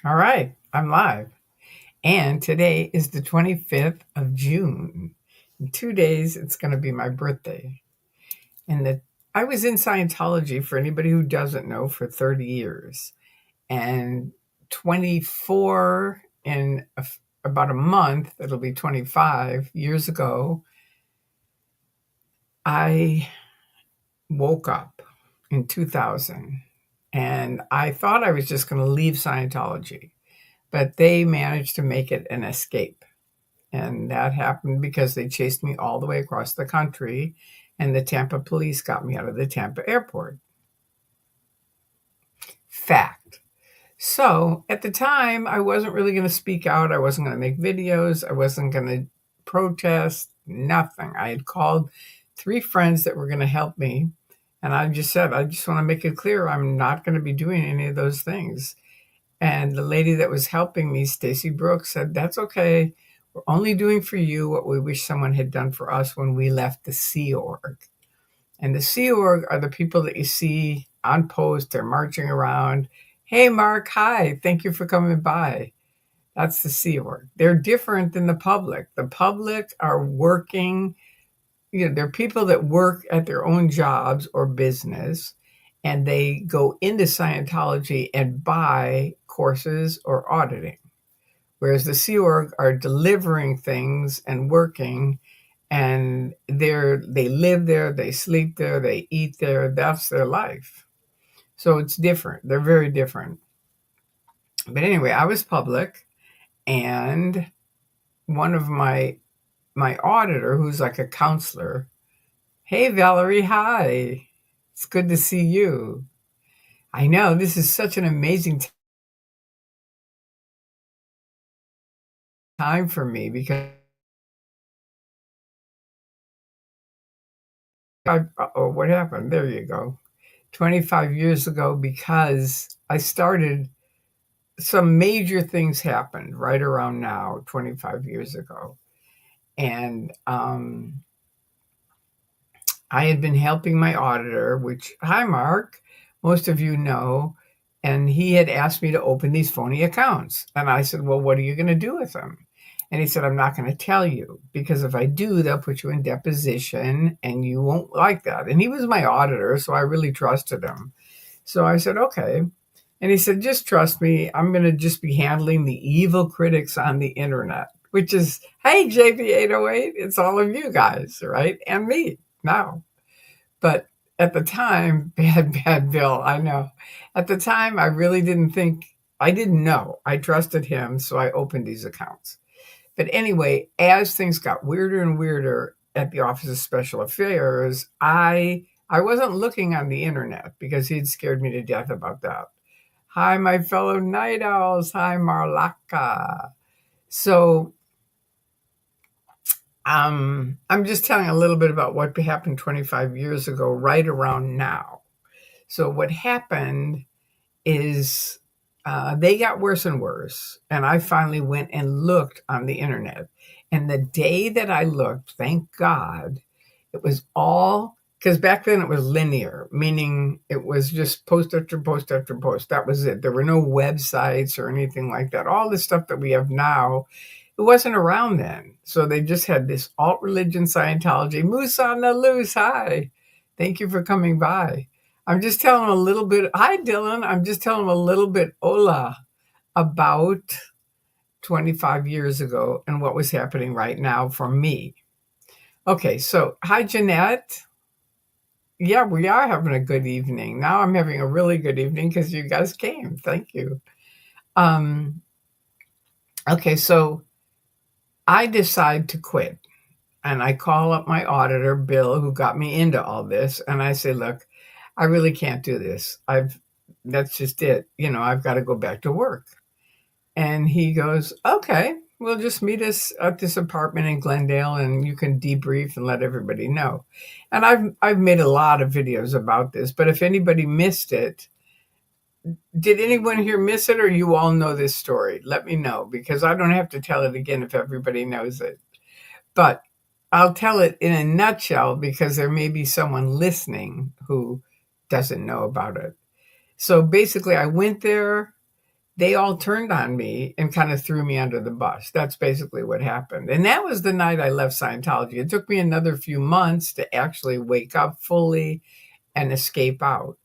All right, I'm live. And today is the 25th of June. In 2 days, it's going to be my birthday. And I was in Scientology, for anybody who doesn't know, for 30 years. And 24 in about a month, it'll be 25 years ago, I woke up in 2000. And I thought I was just going to leave Scientology, but they managed to make it an escape. And that happened because they chased me all the way across the country, and the Tampa police got me out of the Tampa airport. Fact. So at the time, I wasn't really going to speak out. I wasn't going to make videos. I wasn't going to protest, nothing. I had called 3 friends that were going to help me. And I just said, I just want to make it clear I'm not going to be doing any of those things. And the lady that was helping me, Stacy Brooks, said, "That's okay. We're only doing for you what we wish someone had done for us when we left the Sea Org." And the Sea Org are the people that you see on post. They're marching around. "Hey, Mark, hi. Thank you for coming by." That's the Sea Org. They're different than the public. The public are working, they're people that work at their own jobs or business, and they go into Scientology and buy courses or auditing. Whereas the Sea Org are delivering things and working, and they live there, they sleep there, they eat there. That's their life. So it's different. They're very different. But anyway, I was public, and one of my auditor, who's like a counselor, "Hey, Valerie, hi. It's good to see you." I know this is such an amazing time for me because oh, what happened? There you go. 25 years ago, because I started, some major things happened right around now, 25 years ago. And I had been helping my auditor, which, hi, Mark, most of you know, and he had asked me to open these phony accounts. And I said, "Well, what are you going to do with them?" And he said, "I'm not going to tell you, because if I do, they'll put you in deposition and you won't like that." And he was my auditor, so I really trusted him. So I said, "Okay." And he said, "Just trust me. I'm going to just be handling the evil critics on the internet," which is, hey, JP808, it's all of you guys, right? And me now. But at the time, bad Bill, I know. At the time, I really didn't think, I didn't know. I trusted him, so I opened these accounts. But anyway, as things got weirder and weirder at the Office of Special Affairs, I wasn't looking on the internet because he'd scared me to death about that. Hi, my fellow night owls. Hi, Marlaka. So I'm just telling a little bit about what happened 25 years ago, right around now. So what happened is they got worse and worse. And I finally went and looked on the internet. And the day that I looked, thank God, it was all, because back then it was linear, meaning it was just post after post after post. That was it. There were no websites or anything like that. All the stuff that we have now, it wasn't around then. So they just had this alt religion Scientology. Moose on the loose. Hi. Thank you for coming by. I'm just telling them a little bit. Hi, Dylan. I'm just telling them a little bit, hola, about 25 years ago and what was happening right now for me. Okay, so hi, Jeanette. Yeah, we are having a good evening. Now I'm having a really good evening because you guys came. Thank you. Um, okay, so I decide to quit. And I call up my auditor, Bill, who got me into all this. And I say, "Look, I really can't do this. That's just it. I've got to go back to work." And he goes, "Okay, we'll just meet us at this apartment in Glendale and you can debrief and let everybody know." And I've made a lot of videos about this, but if anybody missed it, did anyone here miss it, or you all know this story? Let me know, because I don't have to tell it again if everybody knows it. But I'll tell it in a nutshell because there may be someone listening who doesn't know about it. So basically, I went there they all turned on me and kind of threw me under the bus. That's basically what happened. And that was the night I left Scientology. It took me another few months to actually wake up fully and escape out.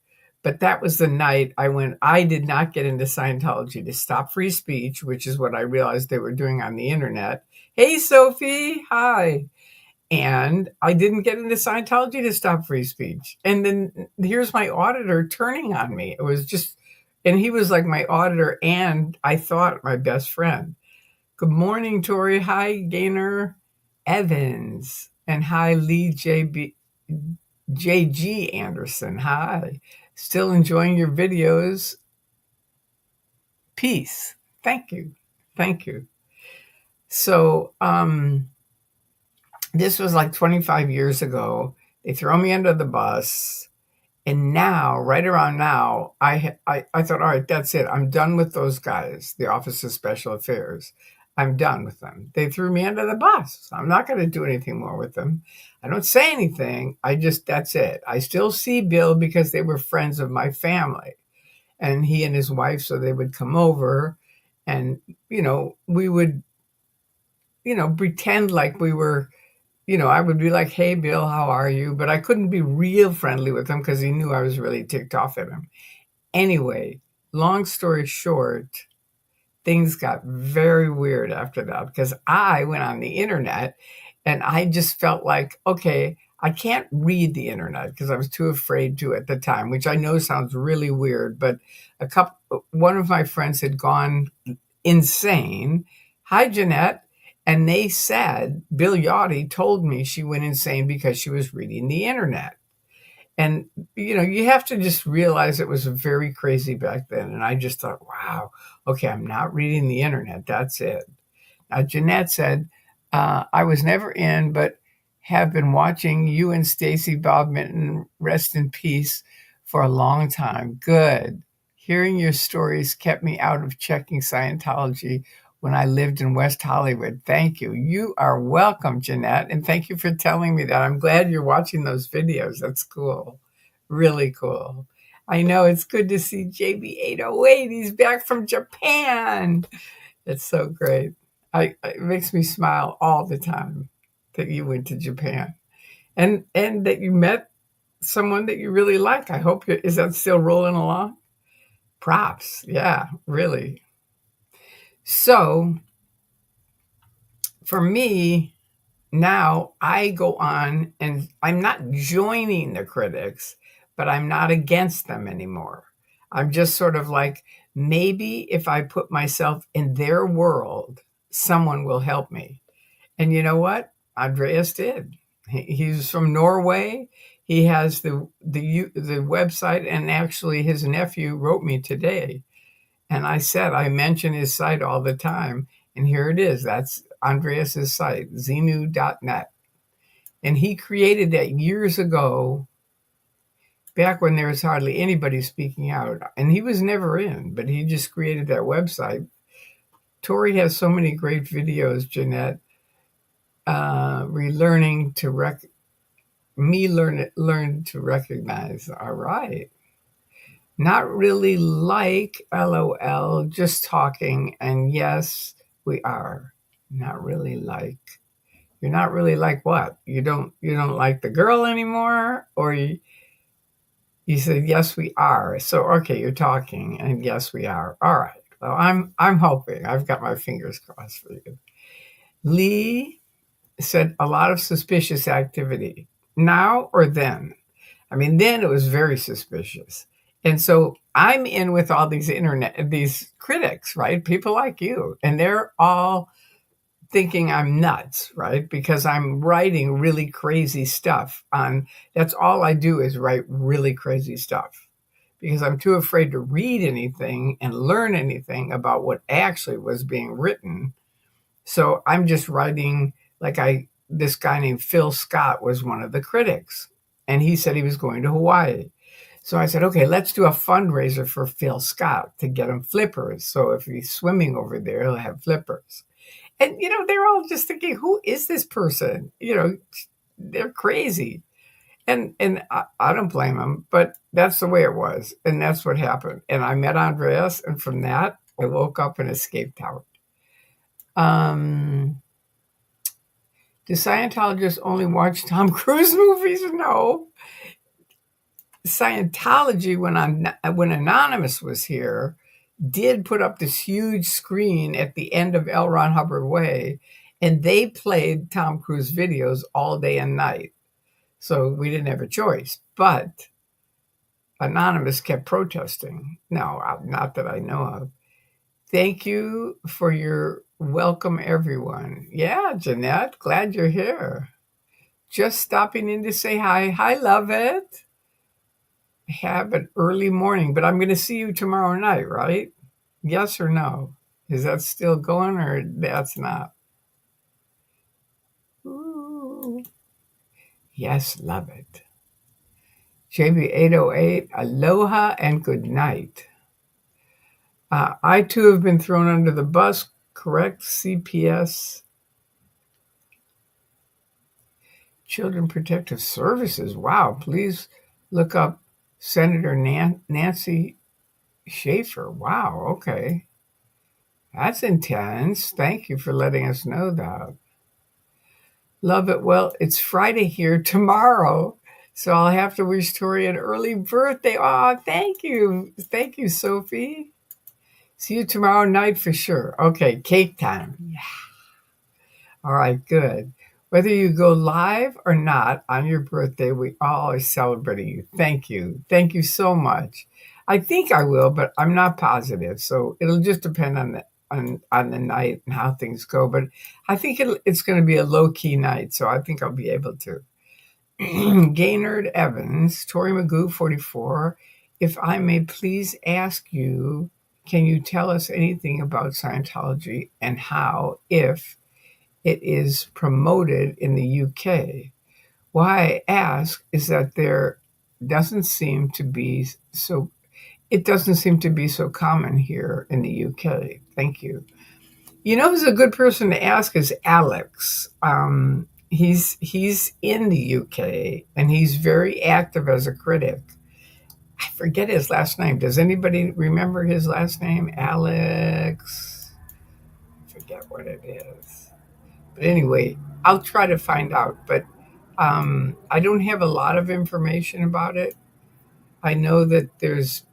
But that was the night I did not get into Scientology to stop free speech, which is what I realized they were doing on the internet. Hey, Sophie. Hi. And I didn't get into Scientology to stop free speech. And then here's my auditor turning on me. It was just, and he was like my auditor and I thought my best friend. Good morning, Tori. Hi, Gaynor Evans. And hi, Lee JG Anderson. Hi. Still enjoying your videos. Peace. Thank you. Thank you. So, this was like 25 years ago. They throw me under the bus. And now, right around now, I thought, all right, that's it. I'm done with those guys, the Office of Special Affairs. I'm done with them. They threw me under the bus. I'm not going to do anything more with them. I don't say anything. That's it. I still see Bill because they were friends of my family. And he and his wife, so they would come over and, we would, pretend like we were, I would be like, hey, Bill, how are you? But I couldn't be real friendly with him because he knew I was really ticked off at him. Anyway, long story short, things got very weird after that because I went on the internet and I just felt like, okay, I can't read the internet because I was too afraid to at the time, which I know sounds really weird, but one of my friends had gone insane. Hi, Jeanette. And they said, Bill Yachty told me she went insane because she was reading the internet. And, you have to just realize it was very crazy back then. And I just thought, wow, okay, I'm not reading the internet. That's it. Now, Jeanette said, I was never in, but have been watching you and Stacy Bob Minton rest in peace for a long time. Good. Hearing your stories kept me out of checking Scientology when I lived in West Hollywood. Thank you. You are welcome, Jeanette. And thank you for telling me that. I'm glad you're watching those videos. That's cool. Really cool. I know it's good to see JB808. He's back from Japan. It's so great. It makes me smile all the time that you went to Japan and that you met someone that you really like. I hope, is that still rolling along? Props. Yeah, really. So for me, now I go on and I'm not joining the critics, but I'm not against them anymore. I'm just sort of like, maybe if I put myself in their world, someone will help me. And you know what? Andreas did. He's from Norway. He has the website, and actually his nephew wrote me today. And I mention his site all the time. And here it is. That's Andreas's site, xenu.net. And he created that years ago, back when there was hardly anybody speaking out. And he was never in, but he just created that website. Tori has so many great videos, Jeanette. Learn to recognize. All right. Not really like LOL, just talking. And yes, we are. Not really like. You're not really like what? You don't like the girl anymore? Or you said yes we are. So okay, you're talking and yes we are. All right. Well, I'm hoping. I've got my fingers crossed for you. Lee said a lot of suspicious activity. Now or then? I mean, then it was very suspicious. And so I'm in with all these critics, right? People like you, and they're all thinking I'm nuts, right? Because I'm writing really crazy stuff that's all I do is write really crazy stuff because I'm too afraid to read anything and learn anything about what actually was being written. So I'm just writing this guy named Phil Scott was one of the critics, and he said he was going to Hawaii. So I said, okay, let's do a fundraiser for Phil Scott to get him flippers. So if he's swimming over there, he'll have flippers. And, they're all just thinking, who is this person? They're crazy. And I don't blame them, but that's the way it was. And that's what happened. And I met Andreas. And from that, I woke up and escaped out. Do Scientologists only watch Tom Cruise movies? No. Scientology, when Anonymous was here, did put up this huge screen at the end of L. Ron Hubbard Way, and they played Tom Cruise videos all day and night. So we didn't have a choice. But Anonymous kept protesting. No, not that I know of. Thank you for your welcome, everyone. Yeah, Jeanette, glad you're here. Just stopping in to say hi. Hi, love it. Have an early morning, but I'm going to see you tomorrow night, right? Yes or no? Is that still going or that's not? Ooh. Yes, love it. JB808, aloha and good night. I too have been thrown under the bus, correct? CPS. Children Protective Services. Wow, please look up Senator Nancy Schaefer. Wow, okay. That's intense. Thank you for letting us know that. Love it. Well, it's Friday here tomorrow, so I'll have to wish Tori an early birthday. Oh, thank you. Thank you, Sophie. See you tomorrow night for sure. Okay, cake time. Yeah. All right, good. Whether you go live or not on your birthday, we always celebrate you. Thank you. Thank you so much. I think I will, but I'm not positive. So it'll just depend on the night and how things go. But I think it's going to be a low-key night, so I think I'll be able to. Gaynard Evans, Tori Magoo, 44. If I may please ask you, can you tell us anything about Scientology and how, if it is promoted in the UK? Why I ask is that doesn't seem to be so it doesn't seem to be so common here in the UK. Thank you. You know who's a good person to ask is Alex. He's in the UK and he's very active as a critic. I forget his last name. Does anybody remember his last name? Alex. I forget what it is. But anyway, I'll try to find out. But I don't have a lot of information about it. I know that there's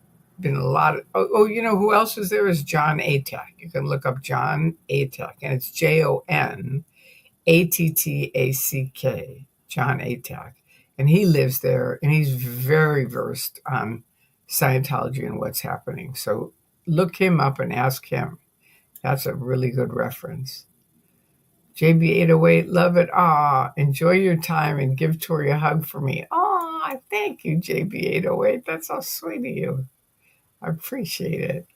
been a lot of. You know who else is there? Is John Atack. You can look up John Atack, and it's JON ATTACK. John Atack, and he lives there, and he's very versed on Scientology and what's happening. So look him up and ask him. That's a really good reference. JB808, love it. Enjoy your time and give Tori a hug for me. Thank you, JB808. That's so sweet of you. I appreciate it.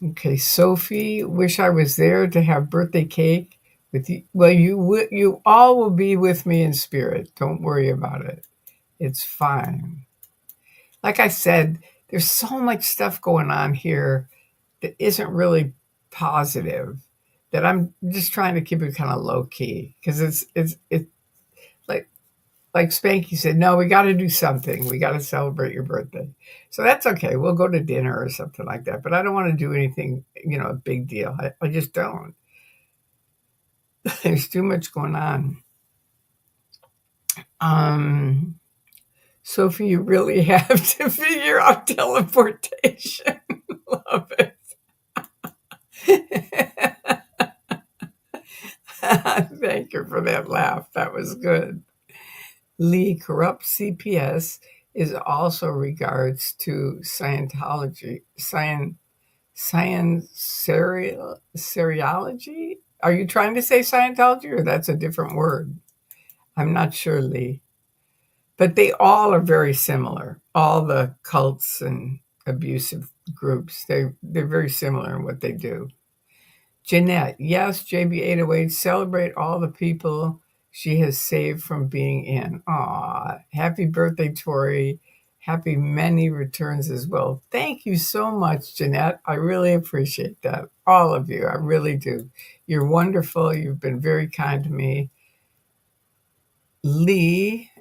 Okay, Sophie, wish I was there to have birthday cake with you. Well, you all will be with me in spirit. Don't worry about it. It's fine. Like I said, there's so much stuff going on here that isn't really positive, that I'm just trying to keep it kind of low key, because it's like Spanky said, no, we got to do something. We got to celebrate your birthday. So that's okay. We'll go to dinner or something like that. But I don't want to do anything, a big deal. I just don't. There's too much going on. Sophie, you really have to figure out teleportation. Love it. Thank you for that laugh. That was good. Lee, corrupt CPS is also regards to Scientology. Seriology? Are you trying to say Scientology, or that's a different word? I'm not sure, Lee. But they all are very similar. All the cults and abusive groups, they're very similar in what they do. Jeanette, yes, JB808, celebrate all the people she has saved from being in. Aw, happy birthday, Tori. Happy many returns as well. Thank you so much, Jeanette. I really appreciate that. All of you, I really do. You're wonderful. You've been very kind to me. Lee,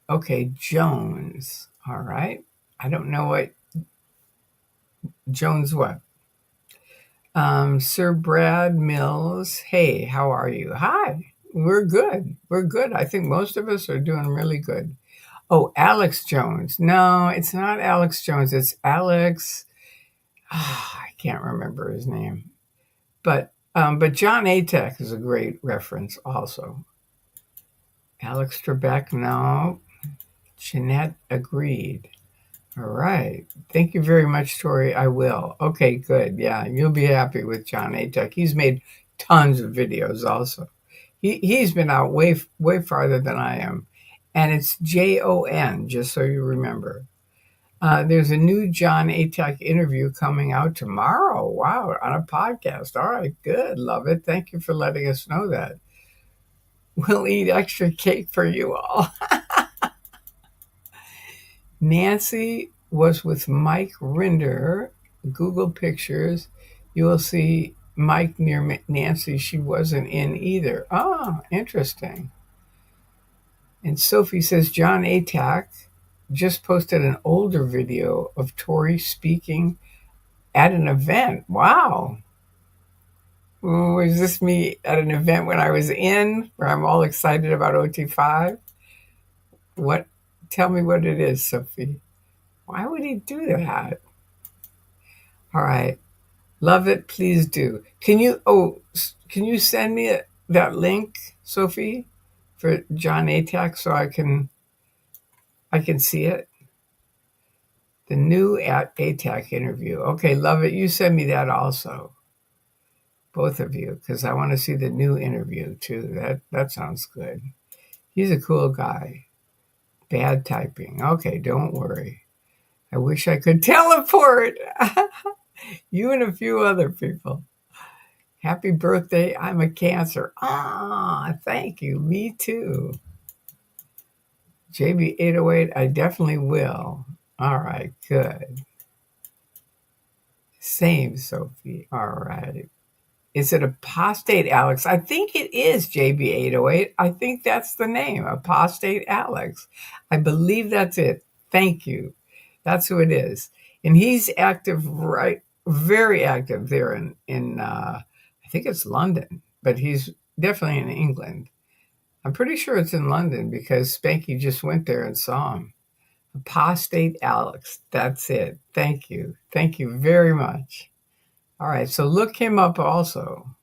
okay, Jones. All right. I don't know what, Jones what? Sir Brad Mills. Hey, how are you? Hi. We're good. We're good. I think most of us are doing really good. Oh, Alex Jones. No, it's not Alex Jones. It's Alex. I can't remember his name. But John Atek is a great reference also. Alex Trebek, no. Jeanette agreed. All right. Thank you very much, Tori. I will. Okay, good. Yeah, you'll be happy with John Atek. He's made tons of videos also. He's been out way farther than I am. And it's Jon, just so you remember. There's a new John Atek interview coming out tomorrow. Wow, on a podcast. All right, good. Love it. Thank you for letting us know that. We'll eat extra cake for you all. Nancy was with Mike Rinder. Google Pictures. You will see Mike near Nancy. She wasn't in either. Ah, interesting. And Sophie says John Atak just posted an older video of Tori speaking at an event. Wow. Was this me at an event when I was in, where I'm all excited about OT5? What? Tell me what it is, Sophie. Why would he do that? All right. Love it. Please do. Can you send me that link, Sophie, for John Atak so I can see it? The new Atak interview. Okay, love it. You send me that also. Both of you, because I want to see the new interview too. That sounds good. He's a cool guy. Bad typing. Okay, don't worry. I wish I could teleport. You and a few other people. Happy birthday. I'm a Cancer. Ah, thank you. Me too. JB808, I definitely will. All right, good. Same, Sophie. All right. Is it Apostate Alex? I think it is JB808. I think that's the name, Apostate Alex. I believe that's it. Thank you. That's who it is. And he's active, right? Very active there in I think it's London, but he's definitely in England. I'm pretty sure it's in London because Spanky just went there and saw him. Apostate Alex. That's it. Thank you. Thank you very much. All right, so look him up also.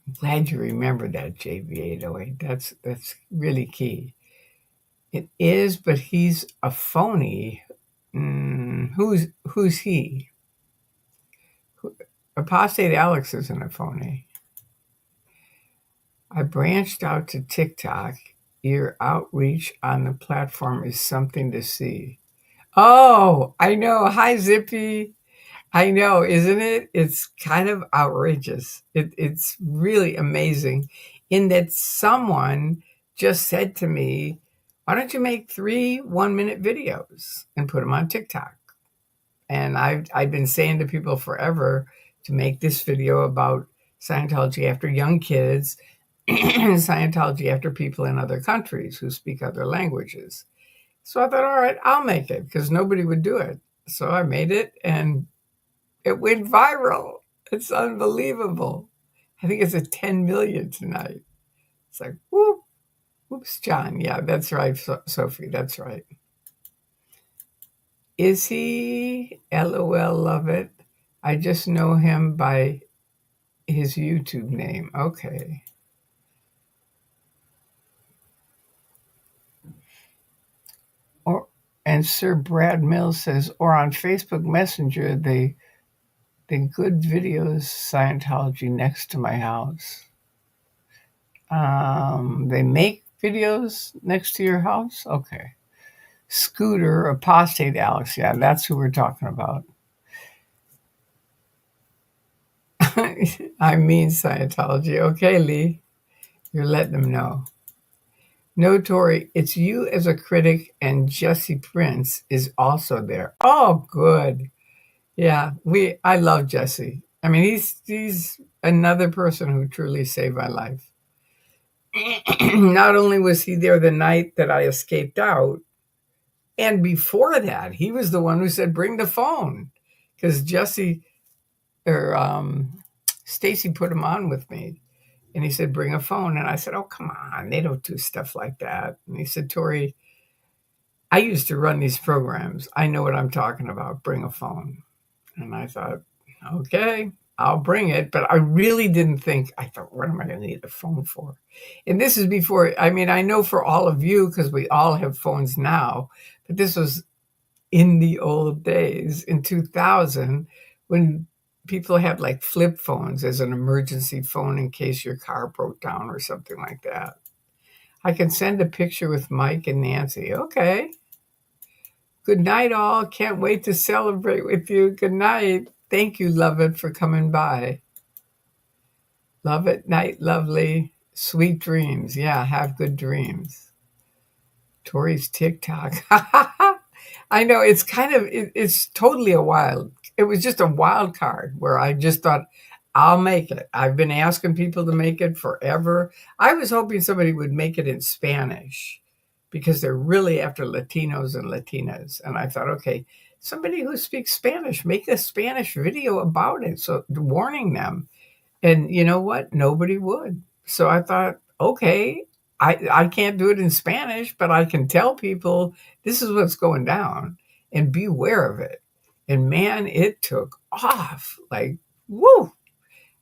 I'm glad you remembered that, JB808. That's really key. It is, but he's a phony. Who's he? Apostate Alex isn't a phony. I branched out to TikTok. Your outreach on the platform is something to see. Oh, I know. Hi, Zippy. I know, isn't it? It's kind of outrageous. It's really amazing in that someone just said to me, why don't you make 3 1-minute videos and put them on TikTok? And I've been saying to people forever to make this video about Scientology after young kids and Scientology after people in other countries who speak other languages. So I thought, all right, I'll make it because nobody would do it. So I made it and it went viral. It's unbelievable. I think it's at 10 million tonight. It's like, whoop, whoops, John. Yeah, that's right, Sophie. That's right. Is he? LOL, love it. I just know him by his YouTube name. Okay. And Sir Brad Mills says, or on Facebook Messenger, the good videos Scientology next to my house. They make videos next to your house? Okay. Scooter, Apostate Alex. Yeah, that's who we're talking about. I mean Scientology. Okay, Lee. You're letting them know. No, Tori, it's you as a critic, and Jesse Prince is also there. Oh, good. Yeah, I love Jesse. I mean, he's another person who truly saved my life. Not only was he there the night that I escaped out, and before that, he was the one who said, bring the phone. because Jesse or Stacy put him on with me. And he said, bring a phone. And I said, oh, come on. They don't do stuff like that. And he said, Tori, I used to run these programs. I know what I'm talking about. Bring a phone. And I thought, okay, I'll bring it. But I really didn't think, I thought, what am I going to need a phone for? And this is before, I mean, I know for all of you, because we all have phones now, but this was in the old days, in 2000, when people had like flip phones as an emergency phone in case your car broke down or something like that. I can send a picture with Mike and Nancy. Okay. Good night, all. Can't wait to celebrate with you. Good night. Thank you, Love It, for coming by. Love it, night, lovely. Sweet dreams. Yeah, have good dreams. Tori's TikTok. I know it's kind of, it's totally it was just a wild card where I just thought, I'll make it. I've been asking people to make it forever. I was hoping somebody would make it in Spanish because they're really after Latinos and Latinas. And I thought, okay, somebody who speaks Spanish, make a Spanish video about it. So warning them. And you know what? Nobody would. So I thought, okay, I can't do it in Spanish, but I can tell people this is what's going down and be aware of it. And man, it took off like, woo.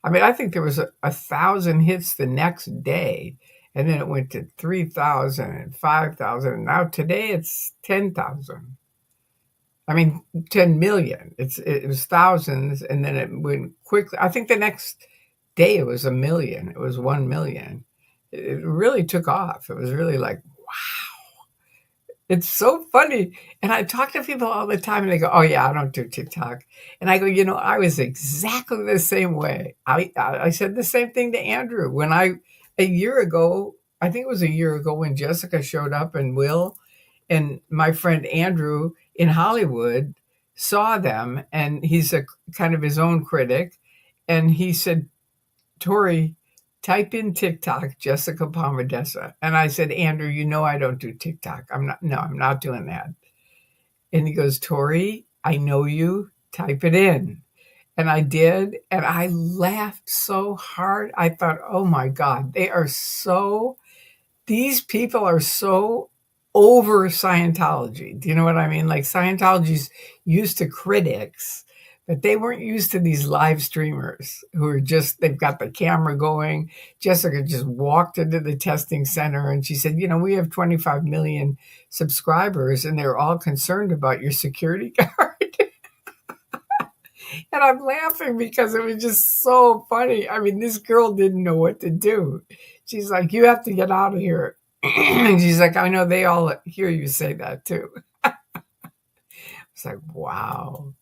I mean, I think there was 1,000 hits the next day. And then it went to 3,000 and 5,000. And now today it's 10,000. I mean, 10 million. It was thousands. And then it went quickly. I think the next day it was 1 million. It was 1 million. It really took off. It was really like, wow. It's so funny. And I talk to people all the time and they go, oh yeah, I don't do TikTok. And I go, I was exactly the same way. I said the same thing to Andrew when a year ago, I think it was a year ago when Jessica showed up and Will and my friend Andrew in Hollywood saw them, and he's a kind of his own critic. And he said, Tori, type in TikTok, Jessica Palmadessa. And I said, Andrew, I don't do TikTok. I'm not doing that. And he goes, Tori, I know you, type it in. And I did. And I laughed so hard. I thought, oh my God, these people are so over Scientology. Do you know what I mean? Like Scientology's used to critics, but they weren't used to these live streamers who are they've got the camera going. Jessica just walked into the testing center and she said, we have 25 million subscribers and they're all concerned about your security guard. And I'm laughing because it was just so funny. I mean, this girl didn't know what to do. She's like, you have to get out of here. And she's like, I know they all hear you say that too. It's like, wow.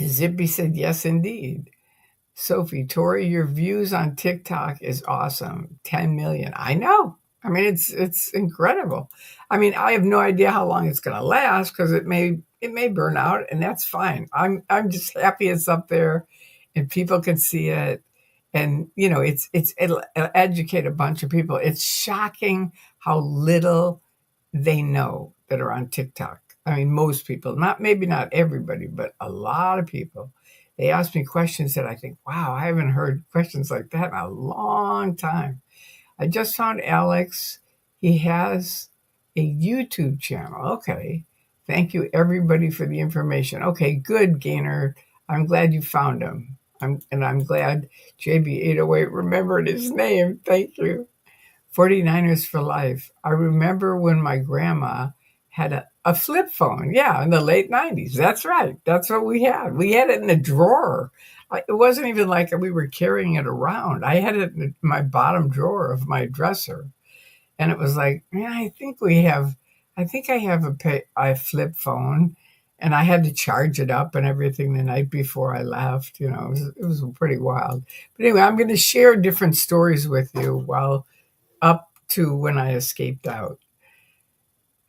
Zippy said, yes, indeed. Sophie, Tori, your views on TikTok is awesome. 10 million. I know. I mean, it's incredible. I mean, I have no idea how long it's going to last because it may burn out, and that's fine. I'm just happy it's up there, and people can see it, and it'll educate a bunch of people. It's shocking how little they know that are on TikTok. I mean, most people, maybe not everybody, but a lot of people. They ask me questions that I think, wow, I haven't heard questions like that in a long time. I just found Alex. He has a YouTube channel. Okay. Thank you, everybody, for the information. Okay, good, Gaynor. I'm glad you found him. I'm glad JB808 remembered his name. Thank you. 49ers for life. I remember when my grandma had a flip phone. Yeah, in the late 90s. That's right. That's what we had. We had it in a drawer. It wasn't even like we were carrying it around. I had it in my bottom drawer of my dresser. And it was like, man, I think I have a flip phone. And I had to charge it up and everything the night before I left. It was pretty wild. But anyway, I'm going to share different stories with you while up to when I escaped out.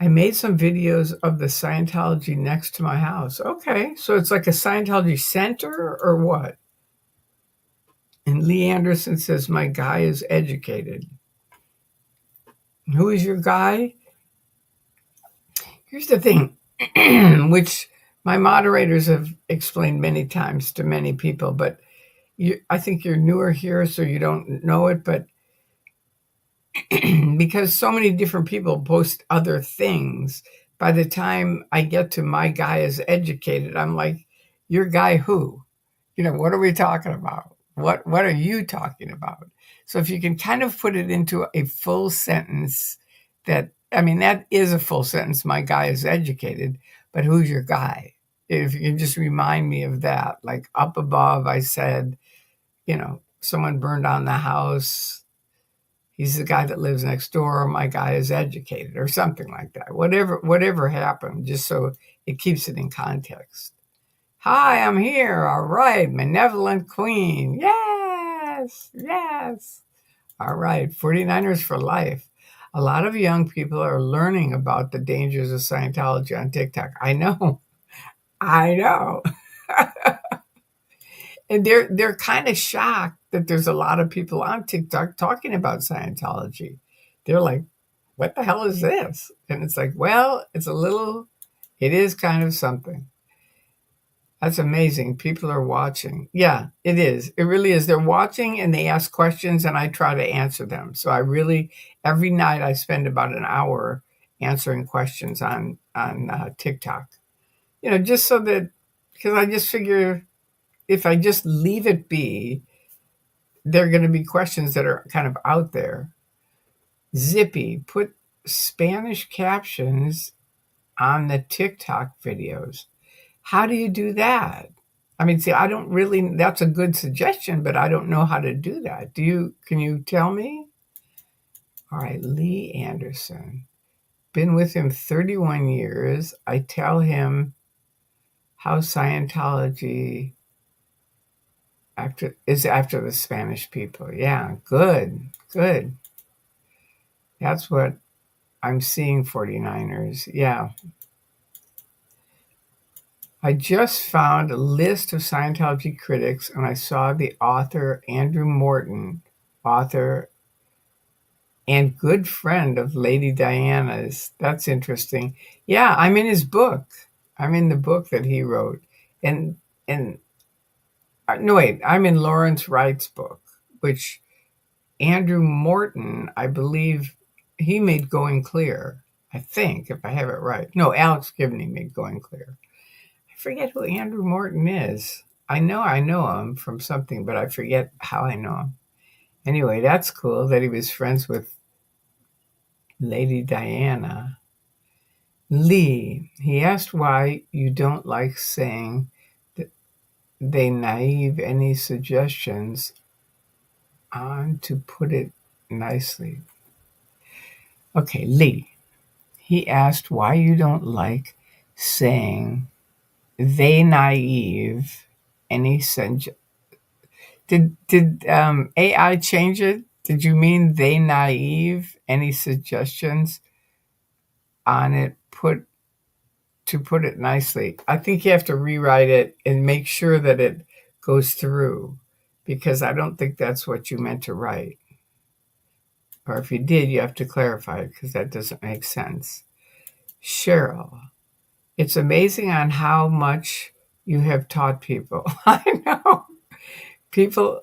I made some videos of the Scientology next to my house. Okay, so it's like a Scientology center or what? And Lee Anderson says, my guy is educated. Who is your guy? Here's the thing, which My moderators have explained many times to many people, but I think you're newer here, so you don't know it, but because so many different people post other things, by the time I get to my guy is educated, I'm like, your guy who? What are we talking about? What are you talking about? So if you can kind of put it into a full sentence, that is a full sentence. My guy is educated, but who's your guy? If you can just remind me of that, like up above, I said, someone burned down the house. He's the guy that lives next door. My guy is educated, or something like that. Whatever happened, just so it keeps it in context. Hi, I'm here. All right, benevolent queen. Yes, yes. All right, 49ers for life. A lot of young people are learning about the dangers of Scientology on TikTok. I know. I know. And they're kind of shocked that there's a lot of people on TikTok talking about Scientology. They're like, what the hell is this? And it's like, well, it is kind of something. That's amazing. People are watching. Yeah, it is. It really is. They're watching and they ask questions and I try to answer them. So every night I spend about an hour answering questions on TikTok. Just so that, because I just figure if I just leave it be, there are going to be questions that are kind of out there. Zippy, put Spanish captions on the TikTok videos. How do you do that? See, that's a good suggestion, but I don't know how to do that. Can you tell me? All right, Lee Anderson. Been with him 31 years. I tell him how Scientology is after the Spanish people. Yeah, good. That's what I'm seeing, 49ers. Yeah. I just found a list of Scientology critics and I saw the author Andrew Morton, author and good friend of Lady Diana's. That's interesting. Yeah, I'm in his book. I'm in the book that he wrote. And no, wait, I'm in Lawrence Wright's book, which Andrew Morton, I believe he made Going Clear. I think, if I have it right. No, Alex Gibney made Going Clear. I forget who Andrew Morton is. I know him from something, but I forget how I know him. Anyway, that's cool that he was friends with Lady Diana. Lee, he asked why you don't like saying that they naive any suggestions on, to put it nicely. Okay, Lee, he asked why you don't like saying they naive any suggestions. Did AI change it? Did you mean they naive any suggestions on it? To put it nicely, I think you have to rewrite it and make sure that it goes through, because I don't think that's what you meant to write. Or if you did, you have to clarify it because that doesn't make sense. Cheryl, it's amazing on how much you have taught people. I know. People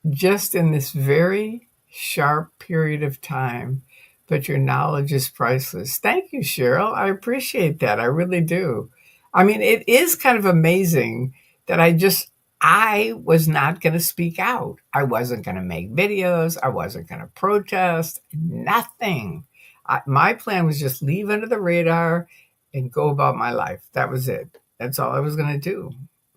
just in this very sharp period of time, but your knowledge is priceless. Thank you, Cheryl. I appreciate that. I really do. It is kind of amazing that I was not going to speak out. I wasn't going to make videos. I wasn't going to protest. Nothing. My plan was just leave under the radar and go about my life. That was it. That's all I was going to do.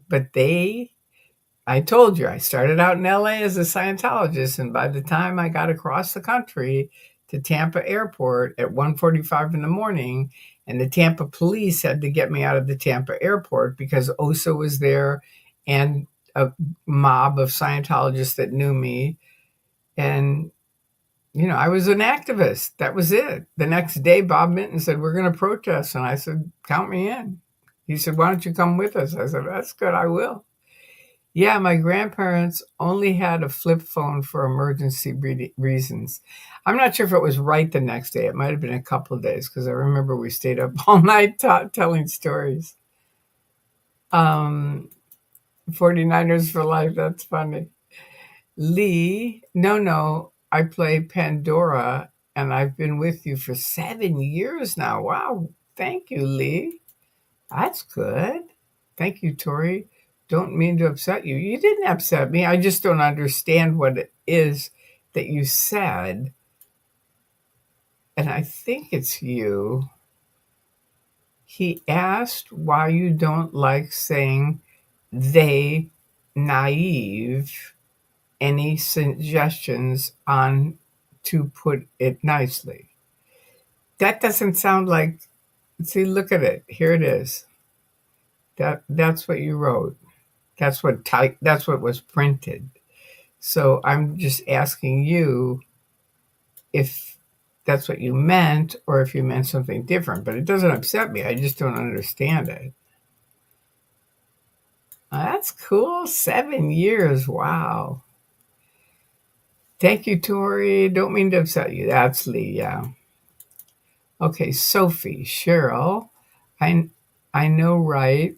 But I told you, I started out in LA as a Scientologist, and by the time I got across the country to Tampa Airport at 1:45 in the morning, and the Tampa police had to get me out of the Tampa Airport because OSA was there and a mob of Scientologists that knew me. And, I was an activist. That was it. The next day, Bob Minton said, we're going to protest. And I said, count me in. He said, why don't you come with us? I said, that's good. I will. Yeah, my grandparents only had a flip phone for emergency reasons. I'm not sure if it was right the next day. It might have been a couple of days because I remember we stayed up all night telling stories. Um, 49ers for life. That's funny. Lee, no, I play Pandora and I've been with you for 7 years now. Wow. Thank you, Lee. That's good. Thank you, Tori. Don't mean to upset you. You didn't upset me. I just don't understand what it is that you said. And I think it's you. He asked why you don't like saying they naive. Any suggestions on to put it nicely? That doesn't sound like, see, look at it. Here it is. That's what you wrote. That's what was printed. So I'm just asking you if that's what you meant or if you meant something different. But it doesn't upset me. I just don't understand it. That's cool. 7 years. Wow. Thank you, Tori. Don't mean to upset you. That's Lee. Yeah. Okay, Sophie, Cheryl. I I know, right?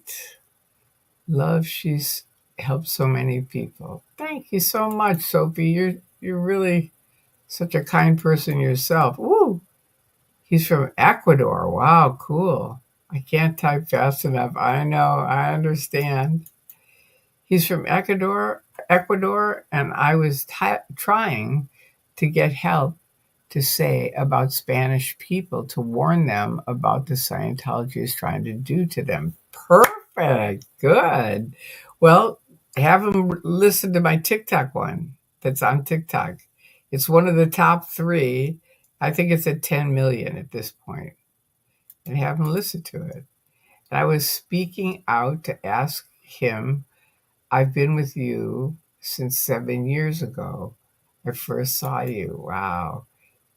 Love, she's helped so many people. Thank you so much, Sophie. You're really such a kind person yourself. Woo! He's from Ecuador. Wow, cool. I can't type fast enough. I know, I understand. He's from Ecuador, and I was trying to get help to say about Spanish people to warn them about the Scientology is trying to do to them. Perfect. Good. Well, have them listen to my TikTok one that's on TikTok. It's one of the top three. I think it's at 10 million at this point. And have them listen to it. And I was speaking out to ask him, I've been with you since 7 years ago. I first saw you. Wow.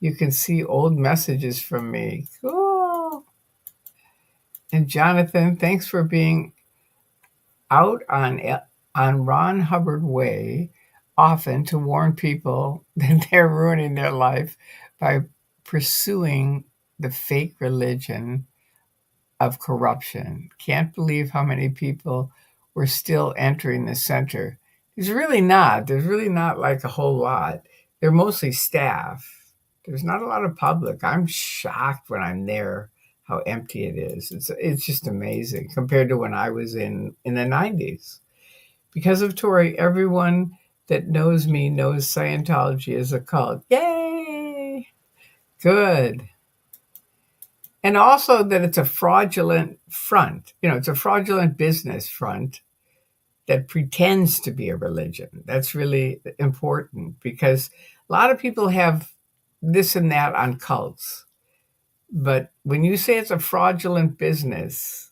You can see old messages from me. Cool. And Jonathan, thanks for being out on Ron Hubbard Way often to warn people that they're ruining their life by pursuing the fake religion of corruption. Can't believe how many people were still entering the center. There's really not. There's really not like a whole lot. They're mostly staff. There's not a lot of public. I'm shocked when I'm there how empty it is. It's just amazing compared to when I was in the 90s. Because of Tori, everyone that knows me knows Scientology is a cult. Yay! Good. And also that it's a fraudulent front. It's a fraudulent business front that pretends to be a religion. That's really important because a lot of people have this and that on cults. But when you say it's a fraudulent business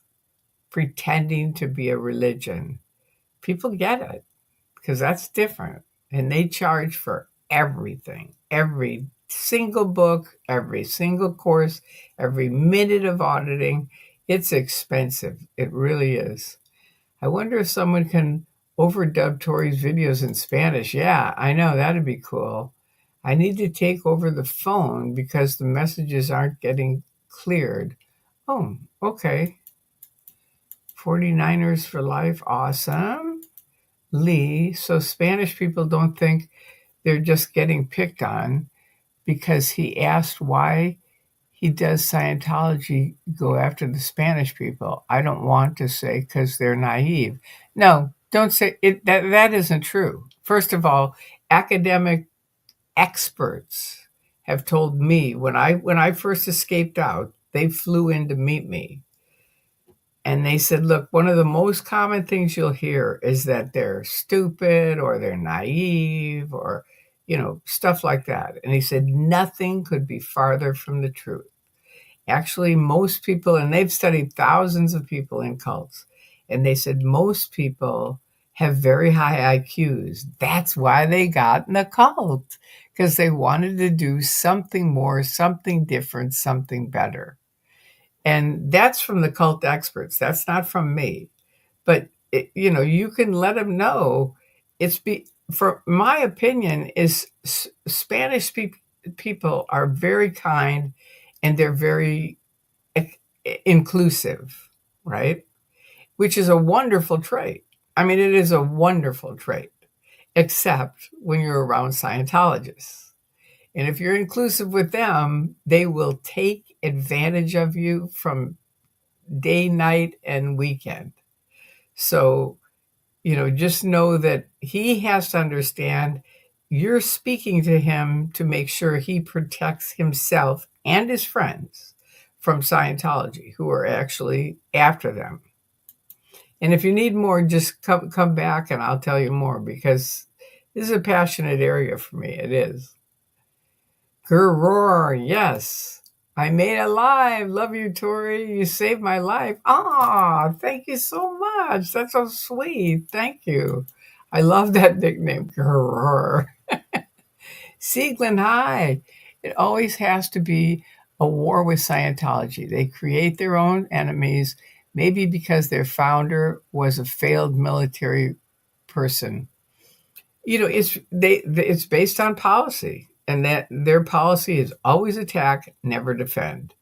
pretending to be a religion, people get it because that's different. And they charge for everything, every single book, every single course, every minute of auditing. It's expensive. It really is. I wonder if someone can overdub Tori's videos in Spanish. Yeah, I know. That'd be cool. I need to take over the phone because the messages aren't getting cleared. Oh, okay. 49ers for life. Awesome. Lee, so Spanish people don't think they're just getting picked on because he asked why he does Scientology go after the Spanish people. I don't want to say because they're naive. No, don't say it. That isn't true. First of all, academic experts have told me when I first escaped out, they flew in to meet me. And they said, look, one of the most common things you'll hear is that they're stupid or they're naive or, stuff like that. And he said, nothing could be farther from the truth. Actually, most people, and they've studied thousands of people in cults, and they said most people have very high IQs. That's why they got in the cult, because they wanted to do something more, something different, something better. And that's from the cult experts. That's not from me. But, you can let them know for my opinion, is Spanish people are very kind and they're very inclusive, right? which is a wonderful trait. I mean, it is a wonderful trait, except when you're around Scientologists. And if you're inclusive with them, they will take advantage of you from day, night, and weekend. So, just know that he has to understand you're speaking to him to make sure he protects himself and his friends from Scientology, who are actually after them. And if you need more, just come back and I'll tell you more, because this is a passionate area for me. It is. Roar, yes. I made it live. Love you, Tori. You saved my life. Ah, thank you so much. That's so sweet. Thank you. I love that nickname. Roar. Sieglin, hi. It always has to be a war with Scientology. They create their own enemies, maybe because their founder was a failed military person. It's based on policy, and that their policy is always attack, never defend.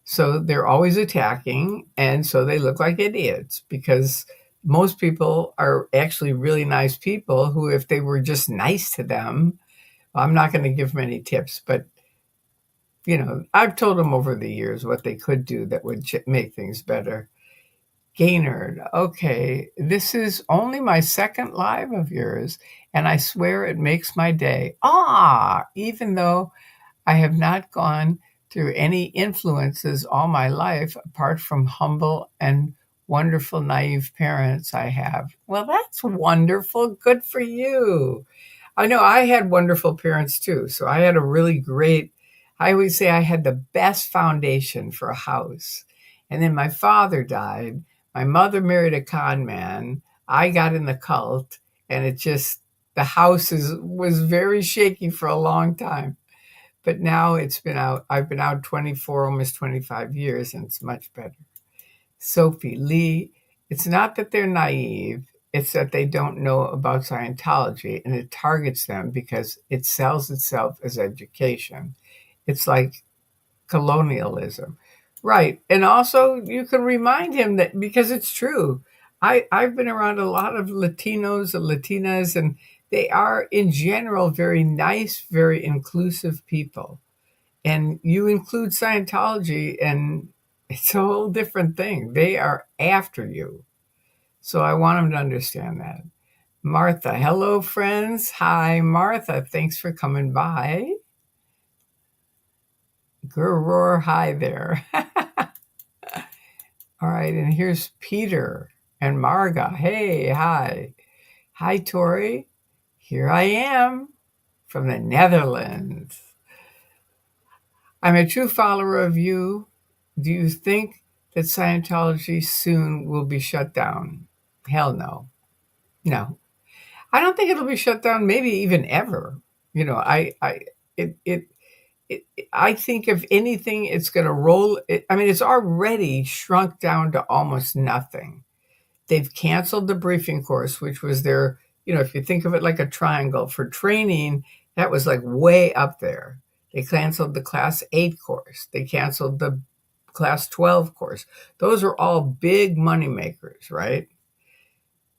So they're always attacking, and so they look like idiots, because most people are actually really nice people who, if they were just nice to them, I'm not going to give them any tips, but I've told them over the years what they could do that would make things better. Gaynard, okay, this is only my second live of yours, and I swear it makes my day. Even though I have not gone through any influences all my life, apart from humble and wonderful, naive parents I have. Well, that's wonderful. Good for you. I know I had wonderful parents too. So I had I always say I had the best foundation for a house. And then my father died. My mother married a con man. I got in the cult, and the house was very shaky for a long time. But now I've been out 24, almost 25 years, and it's much better. Sophie Lee, it's not that they're naive, it's that they don't know about Scientology, and it targets them because it sells itself as education. It's like colonialism. Right. And also you can remind him that, because it's true. I've been around a lot of Latinos and Latinas, and they are in general very nice, very inclusive people. And you include Scientology, and it's a whole different thing. They are after you. So I want them to understand that. Martha, hello, friends. Hi, Martha. Thanks for coming by. Roar, hi there. All right, and here's Peter and Marga. Hey, hi. Hi, Tori. Here I am from the Netherlands. I'm a true follower of you. Do you think that Scientology soon will be shut down? Hell no. No. I don't think it'll be shut down, maybe even ever. It, it, I think if anything, it's going to roll. It's already shrunk down to almost nothing. They've canceled the briefing course, which was if you think of it like a triangle for training, that was like way up there. They canceled the class 8 course. They canceled the class 12 course. Those are all big money makers, right?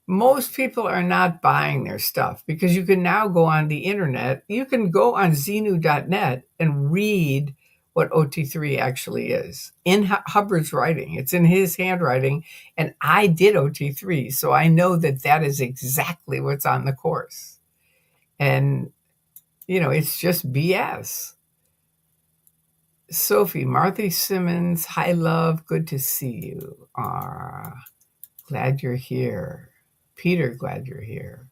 Most people are not buying their stuff because you can now go on the internet. You can go on Xenu.net and read what OT3 actually is in Hubbard's writing. It's in his handwriting, and I did OT3, so I know that is exactly what's on the course. And, it's just BS. Sophie, Martha Simmons, hi, love, good to see you. Glad you're here. Peter, glad you're here.